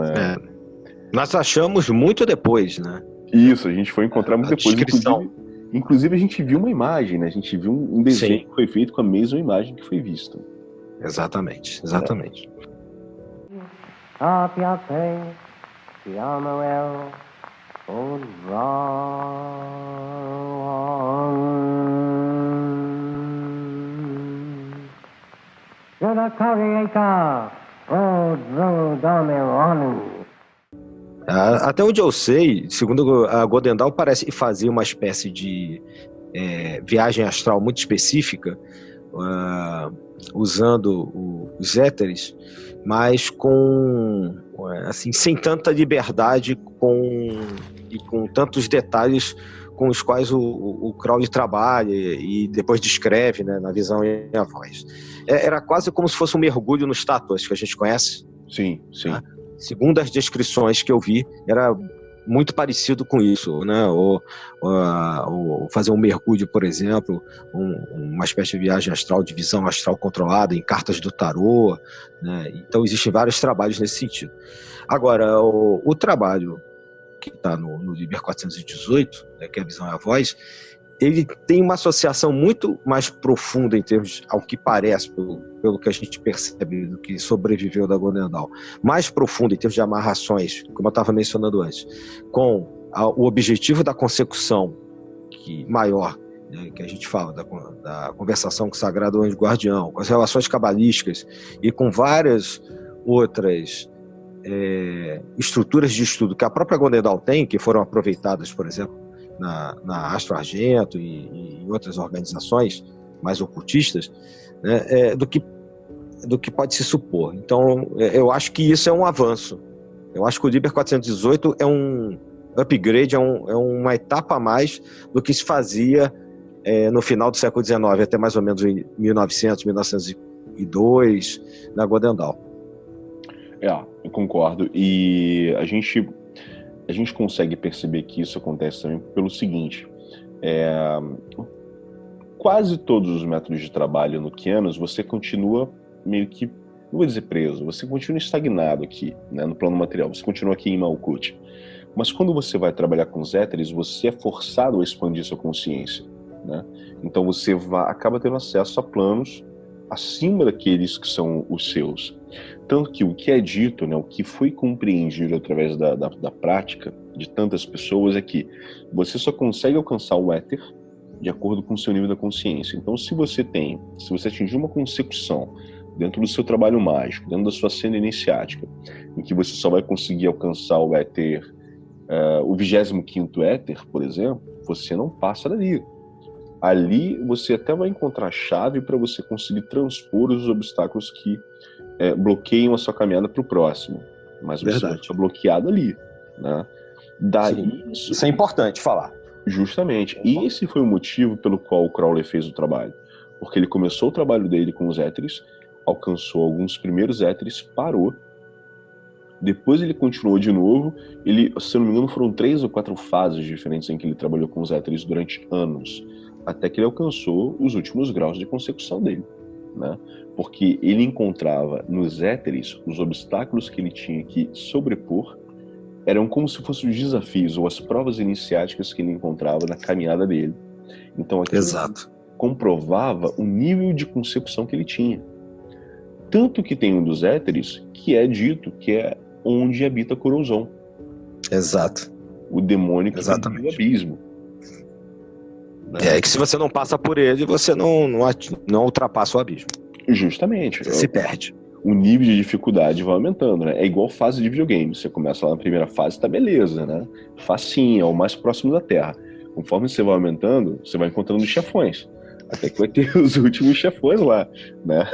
nós achamos muito depois, né? Isso, a gente foi encontrar muito depois. Descrição. Inclusive, a gente viu uma imagem, né? A gente viu um desenho que foi feito com a mesma imagem que foi vista. Exatamente. Up your face, the Amaral, old wrong. To the Creator, old Rodameron. Até onde eu sei, segundo a Godendal, parece fazer uma espécie de viagem astral muito específica, usando os éteres, mas assim, sem tanta liberdade e com tantos detalhes com os quais o Crowley trabalha e depois descreve, né, na visão e a voz. Era quase como se fosse um mergulho nos tátuas que a gente conhece. Sim. Tá? Segundo as descrições que eu vi, era muito parecido com isso, né? Ou fazer um mergulho, por exemplo, uma espécie de viagem astral, de visão astral controlada em cartas do tarô, né? Então existem vários trabalhos nesse sentido. Agora, o trabalho que está no Liber 418, né, que é a visão e a voz, ele tem uma associação muito mais profunda em termos, ao que parece, pelo que a gente percebe do que sobreviveu da Godendal, mais profunda em termos de amarrações, como eu estava mencionando antes, com o objetivo da consecução maior, né, que a gente fala, da conversação com o Sagrado Anjo Guardião, com as relações cabalísticas e com várias outras estruturas de estudo que a própria Godendal tem, que foram aproveitadas, por exemplo, na Astro Argento e em outras organizações mais ocultistas, né, do que pode se supor. Então, eu acho que isso é um avanço. Eu acho que o Liber 418 é um upgrade, é uma etapa a mais do que se fazia no final do século XIX, até mais ou menos em 1900, 1902, na Godendal. Eu concordo. E a gente consegue perceber que isso acontece também pelo seguinte: quase todos os métodos de trabalho noquianos, você continua meio que, não vou dizer preso, você continua estagnado aqui, né, no plano material, você continua aqui em Malkuth. Mas quando você vai trabalhar com os éteres, você é forçado a expandir sua consciência, né? Então você acaba tendo acesso a planos acima daqueles que são os seus. Tanto que o que é dito, né, o que foi compreendido através da prática de tantas pessoas é que você só consegue alcançar o éter de acordo com o seu nível da consciência. Então, se você atingir uma consecução dentro do seu trabalho mágico, dentro da sua cena iniciática, em que você só vai conseguir alcançar o éter, o 25º éter, por exemplo, você não passa dali. Ali você até vai encontrar a chave para você conseguir transpor os obstáculos que bloqueiam a sua caminhada para o próximo. Mas você vai estar bloqueado ali, né? Daí, isso é importante falar. Justamente. E esse foi o motivo pelo qual o Crowley fez o trabalho. Porque ele começou o trabalho dele com os éteres, alcançou alguns primeiros éteres, parou. Depois ele continuou de novo. Se eu não me engano, foram 3 ou 4 fases diferentes em que ele trabalhou com os éteres durante anos, até que ele alcançou os últimos graus de consecução dele, né? Porque ele encontrava nos éteres os obstáculos que ele tinha que sobrepor, eram como se fossem os desafios ou as provas iniciáticas que ele encontrava na caminhada dele. Então aquilo comprovava o nível de consecução que ele tinha. Tanto que tem um dos éteres que é dito que é onde habita Corozon. Exato. O demônio que vive no abismo. Que se você não passa por ele, você não ultrapassa o abismo. Justamente. Você se perde. O nível de dificuldade vai aumentando, né? É igual fase de videogame. Você começa lá na primeira fase, tá beleza, né? Facinho, é o mais próximo da Terra. Conforme você vai aumentando, você vai encontrando os chefões. Até que vai ter os últimos chefões lá, né?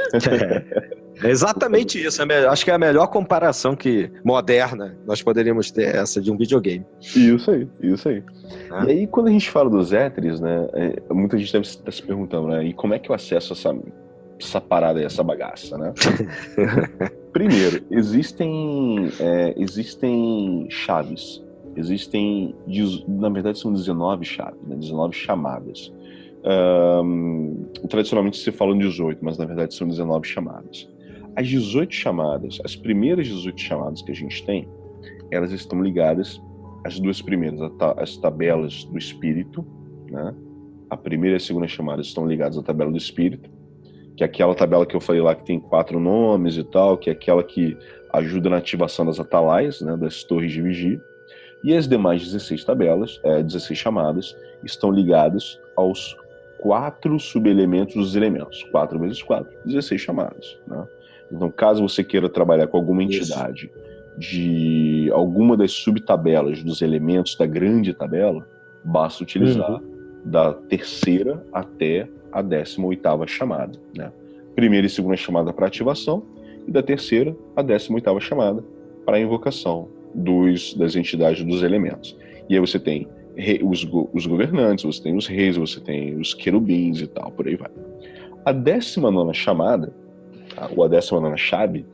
É exatamente isso. Acho que é a melhor comparação moderna nós poderíamos ter, essa de um videogame. Isso aí. E aí, quando a gente fala dos éteres, né? Muita gente deve estar se perguntando, né? E como é que eu acesso essa parada aí, essa bagaça, né? Primeiro, existem chaves. Na verdade, são 19 chaves, né? 19 chamadas. Tradicionalmente se fala 18, mas na verdade são 19 chamadas. As 18 chamadas, as primeiras 18 chamadas que a gente tem, elas estão ligadas as duas primeiras, as tabelas do espírito, né? A primeira e a segunda chamada estão ligadas à tabela do espírito, que é aquela tabela que eu falei lá que tem 4 nomes e tal, que é aquela que ajuda na ativação das atalaias, né, das torres de vigia. E as demais 16 tabelas, 16 chamadas, estão ligadas aos 4 subelementos dos elementos. 4 vezes 4, 16 chamadas, né? Então, caso você queira trabalhar com alguma entidade de alguma das subtabelas dos elementos da grande tabela, basta utilizar da terceira até a 18ª chamada, né? Primeira e segunda chamada para ativação e da terceira a 18ª chamada para invocação das entidades dos elementos. E aí você tem os governantes, você tem os reis, você tem os querubins e tal, por aí vai. A 19ª chamada, ou a 19ª chave,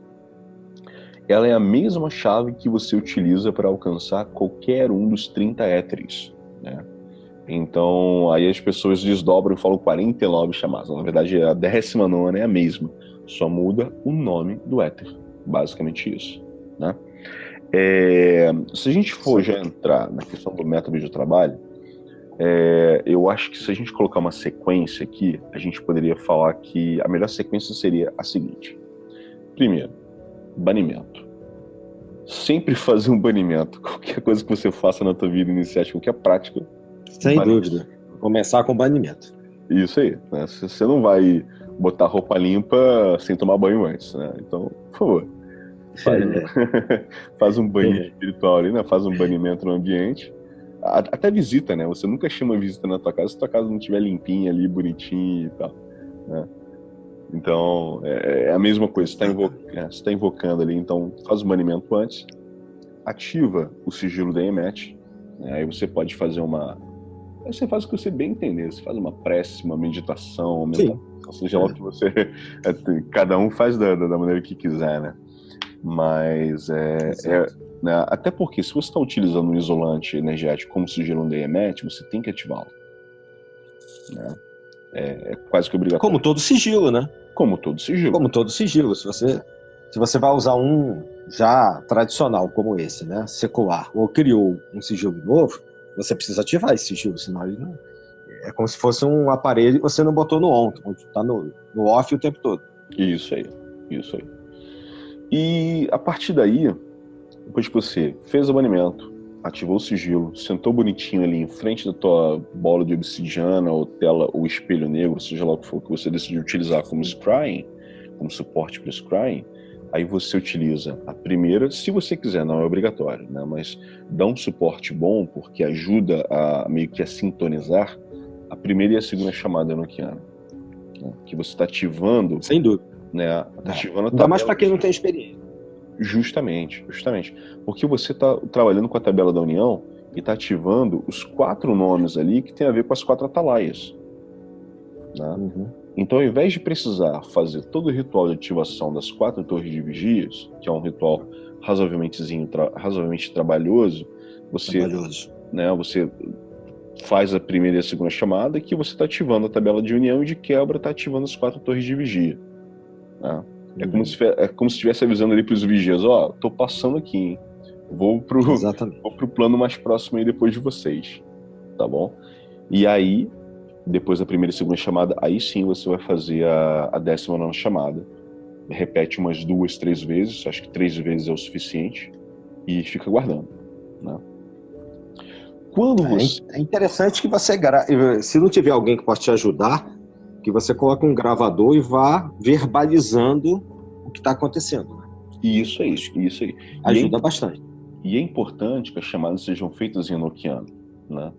ela é a mesma chave que você utiliza para alcançar qualquer um dos 30 éteres, né? Então, aí as pessoas desdobram e falam 49 chamadas. Na verdade, a 19ª é a mesma, só muda o nome do éter. Basicamente isso, né? Se a gente for já entrar na questão do método de trabalho, eu acho que se a gente colocar uma sequência aqui, a gente poderia falar que a melhor sequência seria a seguinte. Primeiro, banimento. Sempre fazer um banimento. Qualquer coisa que você faça na tua vida inicial, qualquer prática. Sem dúvida. Começar com banimento. Isso aí, né? Você não vai botar roupa limpa sem tomar banho antes, né? Então, por favor, faz um banho espiritual ali, né? Faz um banimento no ambiente. Até visita, né? Você nunca chama visita na tua casa se tua casa não estiver limpinha ali, bonitinha e tal, né? Então, é a mesma coisa. Você está invocando ali, então faz o banimento antes, ativa o sigilo da Emet, né? Aí você pode fazer você faz o que você bem entender. Você faz uma prece, uma meditação, seja lá o que você... cada um faz da maneira que quiser, né? Mas né? Até porque se você está utilizando um isolante energético como o sigilo da Emet, você tem que ativá-lo, né? É quase que obrigatório. Como todo sigilo, né? Como todo sigilo. Como todo sigilo. Se você vai usar um já tradicional como esse, né, secular, ou criou um sigilo novo, você precisa ativar esse sigilo, senão ele não... É como se fosse um aparelho que você não botou no on, tá no off o tempo todo. Isso aí. E a partir daí, depois que você fez o banimento, ativou o sigilo, sentou bonitinho ali em frente da tua bola de obsidiana ou tela ou espelho negro, seja lá o que for que você decidiu utilizar como scrying, como suporte para scrying, aí você utiliza a primeira, se você quiser, não é obrigatório, né? Mas dá um suporte bom porque ajuda a meio que a sintonizar a primeira e a segunda chamada enoquiana, né? Que você está ativando, sem dúvida, né? Tá ativando a ainda mais para quem não tem experiência. Justamente. Porque você está trabalhando com a tabela da união e está ativando os 4 nomes ali que tem a ver com as 4 atalaias, né? Então, ao invés de precisar fazer todo o ritual de ativação das 4 torres de vigias, que é um ritual razoavelmente trabalhoso, você faz a primeira e a segunda chamada, que você está ativando a tabela de união e de quebra está ativando as 4 torres de vigia, né? É como se estivesse avisando ali para os vigias, tô passando aqui, hein? Vou pro plano mais próximo aí depois de vocês, tá bom? E aí, depois da primeira e segunda chamada, aí sim você vai fazer a 19ª chamada. Repete umas 2, 3 vezes, acho que 3 vezes é o suficiente, e fica guardando, né? Quando você... É interessante que você, se não tiver alguém que possa te ajudar, que você coloque um gravador e vá verbalizando o que está acontecendo, né? Isso aí. Ajuda bastante. E é importante que as chamadas sejam feitas em enoquiano, né?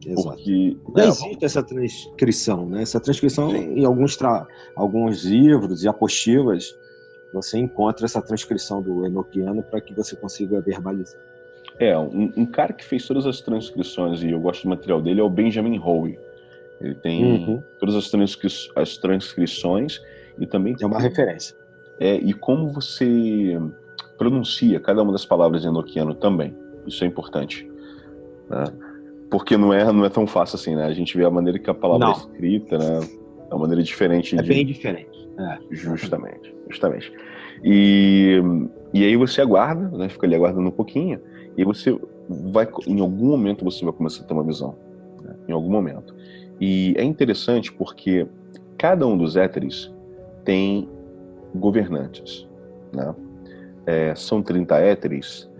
Exato. Porque já existe essa transcrição, né? Essa transcrição em alguns livros e apostilas, você encontra essa transcrição do enoquiano para que você consiga verbalizar. Um cara que fez todas as transcrições, e eu gosto do material dele, é o Benjamin Howe. Ele tem todas as transcrições e também... É uma referência. E como você pronuncia cada uma das palavras em enoquiano também. Isso é importante, né? Porque não é tão fácil assim, né? A gente vê a maneira que a palavra é escrita, né? É uma maneira diferente. Bem diferente. Justamente. E aí você aguarda, né? Fica ali aguardando um pouquinho, e você em algum momento você vai começar a ter uma visão, né? Em algum momento. E é interessante porque cada um dos éteres tem governantes, né? São 30 éteres.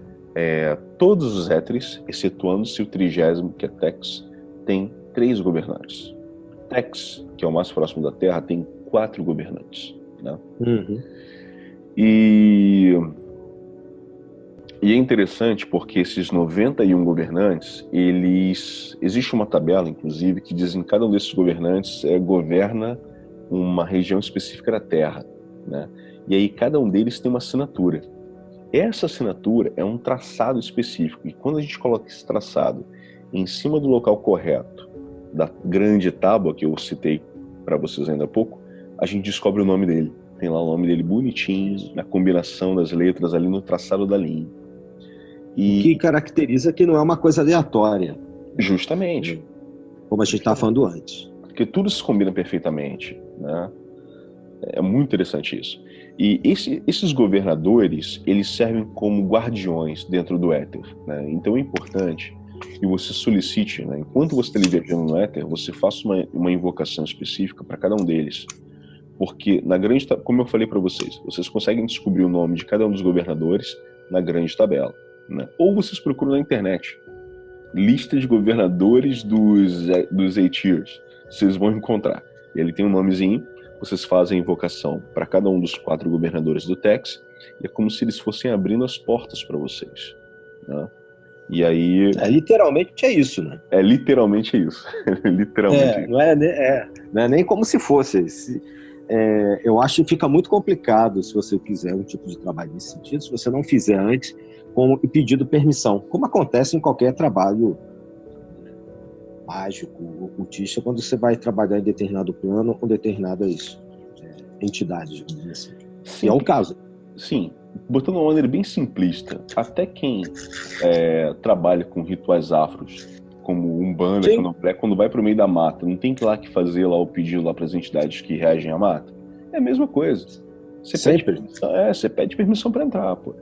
Todos os éteres, excetuando-se o 30º, que é Tex, tem 3 governantes. Tex, que é o mais próximo da Terra, tem 4 governantes, né? Uhum. E é interessante porque esses 91 governantes, existe uma tabela, inclusive, que diz que cada um desses governantes governa uma região específica da Terra, né? E aí cada um deles tem uma assinatura. Essa assinatura é um traçado específico, e quando a gente coloca esse traçado em cima do local correto da grande tábua que eu citei para vocês ainda há pouco, a gente descobre o nome dele. Tem lá o nome dele bonitinho, na combinação das letras ali no traçado da linha. O que caracteriza que não é uma coisa aleatória. Justamente. Como a gente estava falando antes. Porque tudo se combina perfeitamente, né? É muito interessante isso. E esses governadores, eles servem como guardiões dentro do éter, né? Então é importante que você solicite, né? Enquanto você está viajando no éter, você faça uma invocação específica para cada um deles. Porque, como eu falei para vocês conseguem descobrir o nome de cada um dos governadores na grande tabela, né? Ou vocês procuram na internet lista de governadores dos Aetirs, vocês vão encontrar. Ele tem um nomezinho, vocês fazem a invocação para cada um dos 4 governadores do Tex, e é como se eles fossem abrindo as portas para vocês, né? E aí... literalmente é isso, né? Literalmente isso. Literalmente isso. Não é nem como se fosse. Eu acho que fica muito complicado se você fizer um tipo de trabalho nesse sentido, se você não fizer antes e pedido permissão, como acontece em qualquer trabalho mágico, ocultista, quando você vai trabalhar em determinado plano com determinadas entidades, vamos dizer assim. Sim, e é o caso. Sim, botando uma maneira bem simplista, até quem trabalha com rituais afros, como Umbanda, quando vai para o meio da mata, não tem que lá que fazer lá o pedido lá para as entidades que reagem à mata? É a mesma coisa. Você pede permissão para entrar, pô.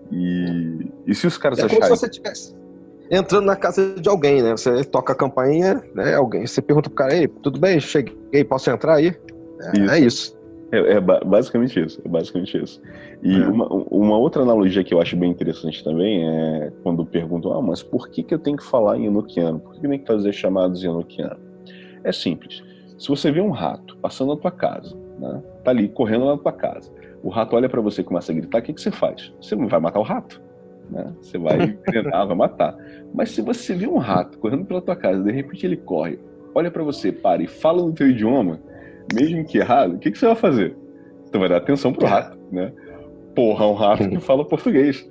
E se os caras acharem... como se você estivesse entrando na casa de alguém, né? Você toca a campainha, né? Você pergunta pro cara, ei, tudo bem? Cheguei, posso entrar aí? É isso. É basicamente isso. E uma outra analogia que eu acho bem interessante também é quando perguntam, mas por que eu tenho que falar em enoquiano? Por que eu tenho que fazer chamados em enoquiano? É simples. Se você vê um rato passando na tua casa, né? Tá ali correndo na tua casa, o rato olha pra você e começa a gritar, o que você faz? Você não vai matar o rato, né? Você vai treinar, vai matar. Mas se você vê um rato correndo pela tua casa, de repente ele corre, olha pra você, para e fala no teu idioma, mesmo que errado, o que você vai fazer? Você vai dar atenção pro rato, né? Porra, um rato que fala português.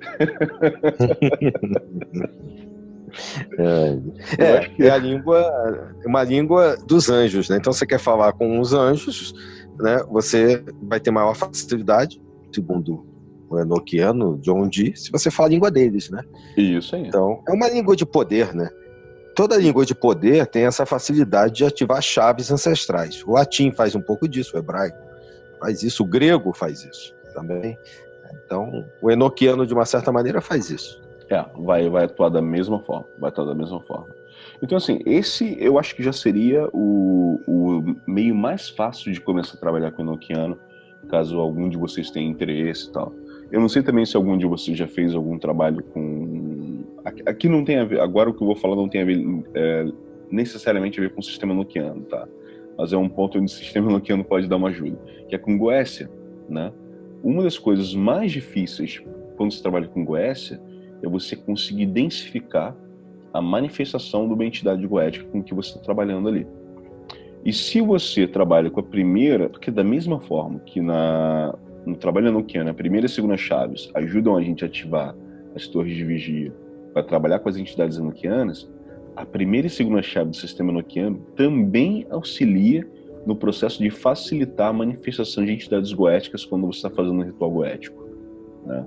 É a língua, uma língua dos anjos, né? Então você quer falar com os anjos, né? Você vai ter maior facilidade, segundo o enoquiano John Dee, se você fala a língua deles, né? Isso aí. Então é uma língua de poder, né? Toda língua de poder tem essa facilidade de ativar chaves ancestrais. O latim faz um pouco disso, o hebraico faz isso, o grego faz isso também. Então, o enoquiano, de uma certa maneira, faz isso. Vai atuar da mesma forma. Então, assim, esse eu acho que já seria o meio mais fácil de começar a trabalhar com o enoquiano, caso algum de vocês tenha interesse e tal. Eu não sei também se algum de vocês já fez algum trabalho com... Aqui não tem a ver, agora o que eu vou falar não tem a ver necessariamente a ver com o sistema enoquiano, tá? Mas é um ponto onde o sistema enoquiano pode dar uma ajuda, que é com Goécia, né? Uma das coisas mais difíceis quando se trabalha com Goécia é você conseguir densificar a manifestação de uma entidade goética com que você está trabalhando ali. E se você trabalha com a primeira, porque da mesma forma que no trabalho enoquiano, a primeira e a segunda chaves ajudam a gente a ativar as torres de vigia para trabalhar com as entidades enoquianas, a primeira e segunda chave do sistema enoquiano também auxilia no processo de facilitar a manifestação de entidades goéticas quando você está fazendo um ritual goético, né?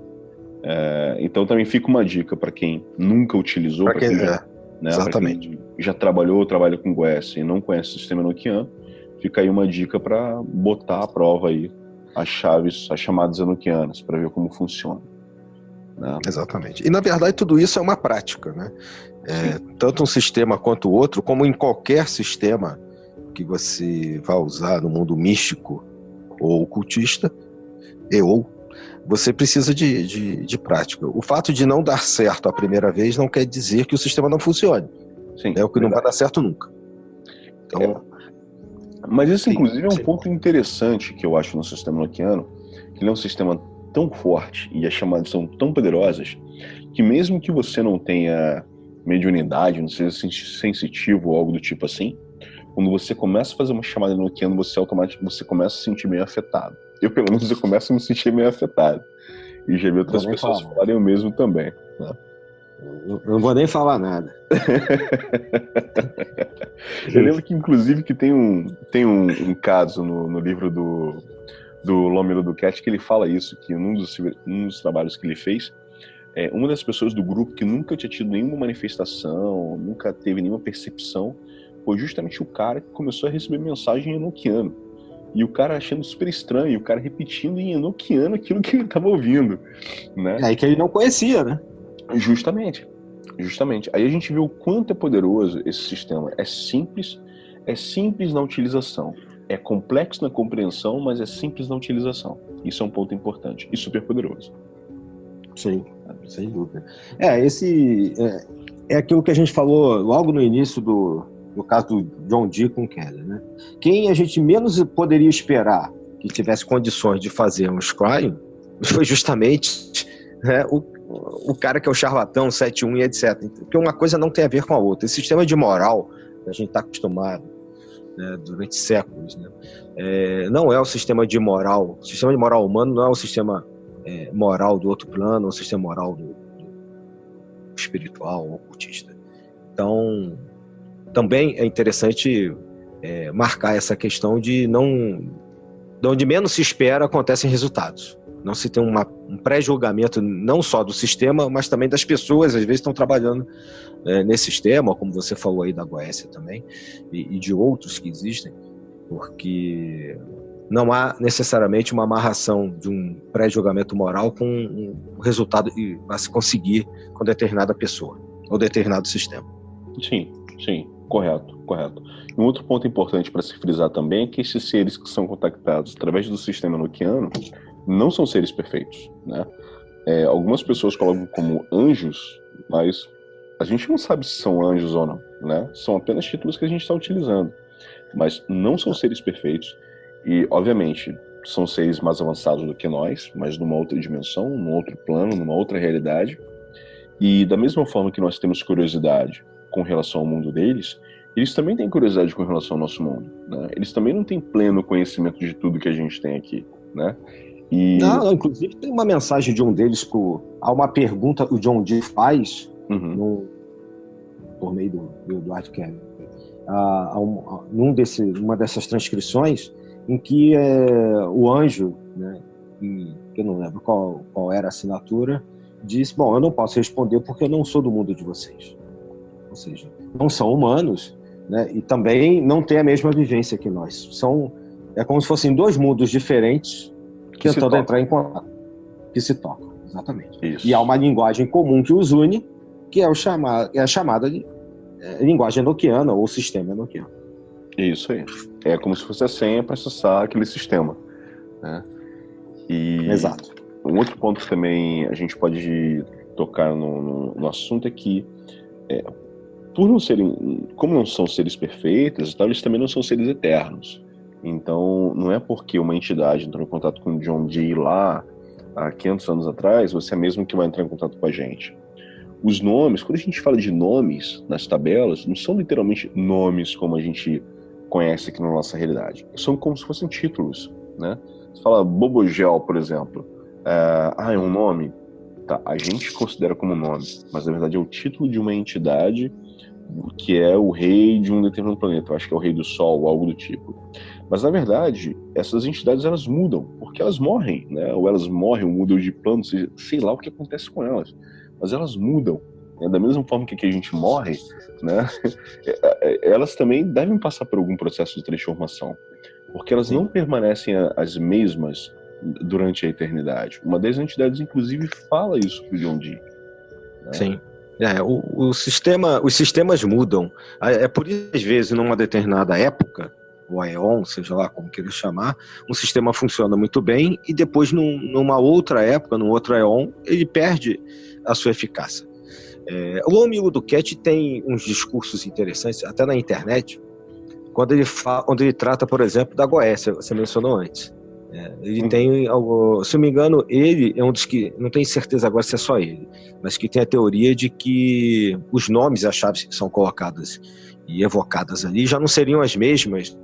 Então também fica uma dica para quem nunca utilizou, para quem já trabalha com Goécia e não conhece o sistema enoquiano, fica aí uma dica para botar à prova aí as chamadas enoquianas, para ver como funciona. né? Exatamente. E, na verdade, tudo isso é uma prática, né? Tanto um sistema quanto o outro, como em qualquer sistema que você vai usar no mundo místico ou ocultista, você precisa de prática. O fato de não dar certo a primeira vez não quer dizer que o sistema não funcione. Sim, é o que não vai dar certo nunca. Então, mas isso, inclusive, é um ponto interessante que eu acho no sistema enoquiano, que ele é um sistema tão forte e as chamadas são tão poderosas, que mesmo que você não tenha mediunidade, não seja sensitivo ou algo do tipo assim, quando você começa a fazer uma chamada enoquiana, você começa a se sentir meio afetado. Eu, pelo menos, eu começo a me sentir meio afetado. E já vi outras pessoas falarem o mesmo também, né? Eu não vou nem falar nada. Eu lembro que, inclusive, que tem um caso no livro do Lomelo Duquette que ele fala isso, que num dos trabalhos que ele fez, uma das pessoas do grupo que nunca tinha tido nenhuma manifestação, nunca teve nenhuma percepção, foi justamente o cara que começou a receber mensagem em enoquiano. E o cara achando super estranho, e o cara repetindo em enoquiano aquilo que ele estava ouvindo, né? É aí que ele não conhecia, né? Justamente. Aí a gente vê o quanto é poderoso esse sistema. É simples na utilização. É complexo na compreensão, mas é simples na utilização. Isso é um ponto importante e super poderoso. Sim, sem dúvida. É aquilo que a gente falou logo no início do caso do John Dee com Kelly, né? Quem a gente menos poderia esperar que tivesse condições de fazer um scrying foi justamente, né, o cara que é o charlatão, 7-1 e etc. Porque uma coisa não tem a ver com a outra. Esse sistema de moral que a gente está acostumado, né, durante séculos, né, não é o sistema de moral. O sistema de moral humano não é o sistema moral do outro plano, o sistema moral do espiritual ou ocultista. Então, também é interessante marcar essa questão de onde menos se espera acontecem resultados. Não se tem um pré-julgamento não só do sistema, mas também das pessoas, às vezes estão trabalhando nesse sistema, como você falou aí da Goécia também, e de outros que existem, porque não há necessariamente uma amarração de um pré-julgamento moral com um resultado que vai se conseguir com determinada pessoa ou determinado sistema. Sim, correto. Um outro ponto importante para se frisar também é que esses seres que são contactados através do sistema enoquiano não são seres perfeitos, né? Algumas pessoas colocam como anjos, mas a gente não sabe se são anjos ou não, né? São apenas títulos que a gente está utilizando, mas não são seres perfeitos e, obviamente, são seres mais avançados do que nós, mas numa outra dimensão, num outro plano, numa outra realidade. E da mesma forma que nós temos curiosidade com relação ao mundo deles, eles também têm curiosidade com relação ao nosso mundo, né? Eles também não têm pleno conhecimento de tudo que a gente tem aqui, né? Não, inclusive tem uma mensagem de um deles, há uma pergunta que o John Dee faz por meio do Edward Kelly, numa dessas transcrições, em que o anjo, né, que eu não lembro qual era a assinatura, disse: bom, eu não posso responder porque eu não sou do mundo de vocês. Ou seja, não são humanos, né, e também não têm a mesma vivência que nós. É como se fossem dois mundos diferentes tentando entrar em contato, que se tocam, exatamente. Isso. E há uma linguagem comum que os une, que é a chamada de linguagem enoquiana ou sistema enoquiano. Isso aí. É como se fosse a senha para acessar aquele sistema, né? Exato. Um outro ponto que também a gente pode tocar no assunto é que, como não são seres perfeitos, eles também não são seres eternos. Então, não é porque uma entidade entrou em contato com o John Dee lá, há 500 anos atrás, você é mesmo que vai entrar em contato com a gente. Os nomes, quando a gente fala de nomes nas tabelas, não são literalmente nomes como a gente conhece aqui na nossa realidade. São como se fossem títulos, né? Você fala Bobogel, por exemplo. É um nome? Tá, a gente considera como nome, mas na verdade é o título de uma entidade que é o rei de um determinado planeta. Eu acho que é o rei do Sol ou algo do tipo. Mas, na verdade, essas entidades, elas mudam, porque elas morrem, né? Ou elas morrem, ou mudam de plano, sei lá o que acontece com elas. Mas elas mudam, né? Da mesma forma que a gente morre, né? Elas também devem passar por algum processo de transformação, porque elas não permanecem as mesmas durante a eternidade. Uma das entidades, inclusive, fala isso pro John Dee. Né? Sim. Os sistemas mudam. É por isso, às vezes, numa determinada época, o Aeon, seja lá como queira chamar, um sistema funciona muito bem e depois, numa outra época, num outro Aeon, ele perde a sua eficácia. O Homem Uducat tem uns discursos interessantes, até na internet, quando ele trata, por exemplo, da Goécia, você mencionou antes. Ele tem algo, se eu não me engano, ele é um dos que, não tenho certeza agora se é só ele, mas que tem a teoria de que os nomes e as chaves que são colocadas e evocadas ali já não seriam as mesmas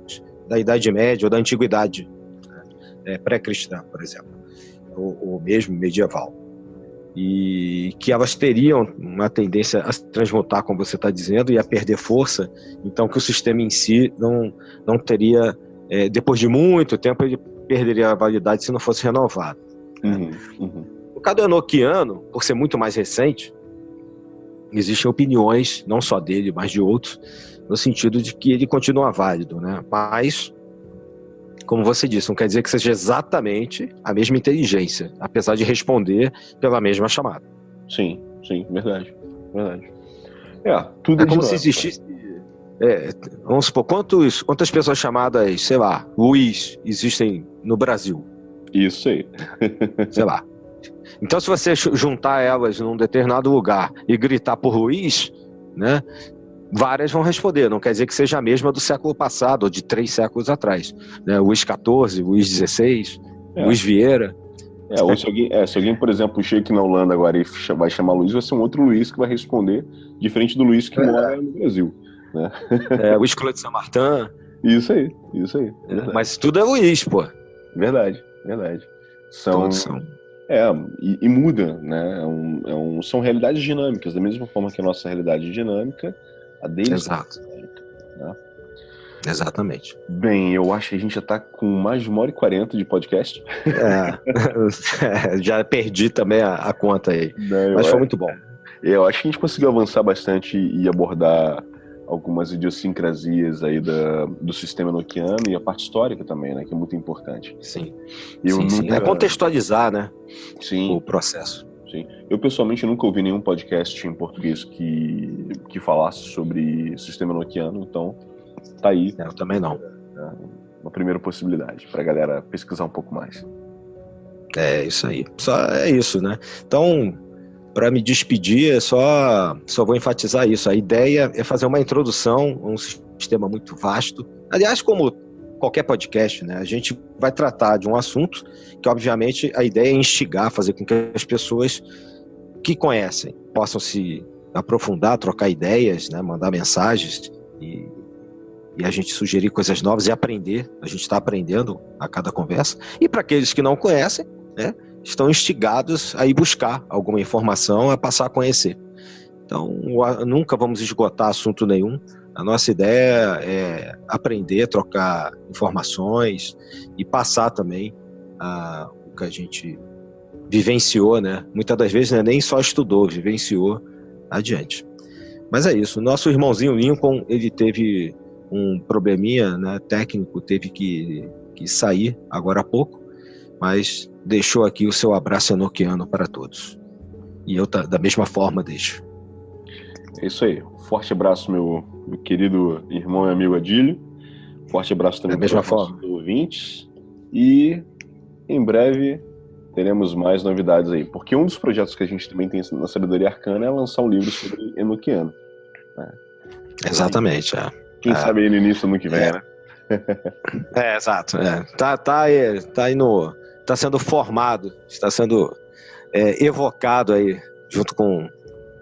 da Idade Média ou da Antiguidade pré-cristã, por exemplo, ou mesmo medieval. E que elas teriam uma tendência a se transmutar, como você está dizendo, e a perder força, então que o sistema em si não teria, depois de muito tempo, ele perderia a validade se não fosse renovado. No caso do enoquiano, por ser muito mais recente, existem opiniões, não só dele, mas de outros, no sentido de que ele continua válido, né? Mas, como você disse, não quer dizer que seja exatamente a mesma inteligência, apesar de responder pela mesma chamada. Sim, verdade. Tudo é como se existisse... vamos supor, quantas pessoas chamadas, sei lá, Luiz, existem no Brasil? Isso aí. Sei lá. Então, se você juntar elas num determinado lugar e gritar por Luiz, né, várias vão responder. Não quer dizer que seja a mesma do século passado ou de 3 séculos atrás. Né? Luiz XIV, Luiz XVI, Luiz Vieira. Ou se alguém, por exemplo, chega aqui na Holanda agora e vai chamar Luiz, vai ser um outro Luiz que vai responder, diferente do Luiz que mora no Brasil. Né? Luiz Clodo de Saint-Martin. Isso aí. Mas tudo é Luiz, pô. Verdade. E muda, né? São realidades dinâmicas, da mesma forma que a nossa realidade é dinâmica, a deles Exato. É dinâmica. Né? Exatamente. Bem, eu acho que a gente já está com mais de 1h40 de podcast. Já perdi também a conta aí. Mas foi muito bom. Eu acho que a gente conseguiu avançar bastante e abordar algumas idiosincrasias aí do sistema enoquiano e a parte histórica também, né? Que é muito importante. Sim. É contextualizar, né? Sim. O processo. Sim. Eu, pessoalmente, nunca ouvi nenhum podcast em português que falasse sobre sistema enoquiano, então tá aí. Eu também não. Uma primeira possibilidade pra galera pesquisar um pouco mais. É isso aí. É isso, né? Então, para me despedir, só vou enfatizar isso. A ideia é fazer uma introdução a um sistema muito vasto. Aliás, como qualquer podcast, né? A gente vai tratar de um assunto que, obviamente, a ideia é instigar, fazer com que as pessoas que conhecem possam se aprofundar, trocar ideias, né? Mandar mensagens e a gente sugerir coisas novas e aprender. A gente está aprendendo a cada conversa. E para aqueles que não conhecem, né? Estão instigados a ir buscar alguma informação, a passar a conhecer. Então, nunca vamos esgotar assunto nenhum. A nossa ideia é aprender, trocar informações e passar também o que a gente vivenciou, né? Muitas das vezes, né, nem só estudou, vivenciou adiante. Mas é isso. Nosso irmãozinho Lincoln, ele teve um probleminha, né, técnico, teve que sair agora há pouco, mas deixou aqui o seu abraço enoquiano para todos. E eu, da mesma forma, deixo. É isso aí. Forte abraço, meu querido irmão e amigo Adílio. Forte abraço também para os nossos ouvintes. E, em breve, teremos mais novidades aí. Porque um dos projetos que a gente também tem na Sabedoria Arcana é lançar um livro sobre enoquiano. Né? Exatamente, Quem sabe aí no início do ano que vem, né? Exato. Tá aí está sendo formado, está sendo evocado aí, junto com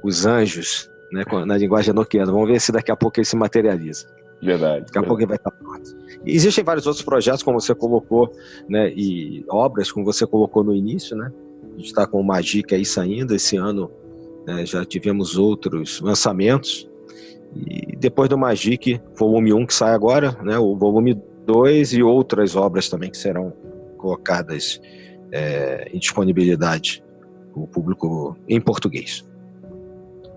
os anjos, né, na linguagem enoquiana. Vamos ver se daqui a pouco ele se materializa. Verdade. Daqui a pouco ele vai estar pronto. E existem vários outros projetos, como você colocou, né, e obras, como você colocou no início, né? A gente está com o Magic aí saindo esse ano, né, já tivemos outros lançamentos. E depois do Magic, volume 1 que sai agora, né, o volume 2 e outras obras também que serão colocadas em disponibilidade para o público em português.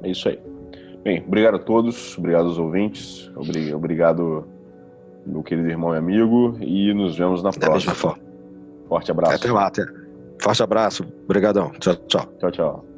É isso aí. Bem, obrigado a todos, obrigado aos ouvintes, obrigado meu querido irmão e amigo, e nos vemos na próxima. Da mesma forma. Forte abraço. Até lá, até. Forte abraço. Obrigadão. Tchau, tchau. Tchau, tchau.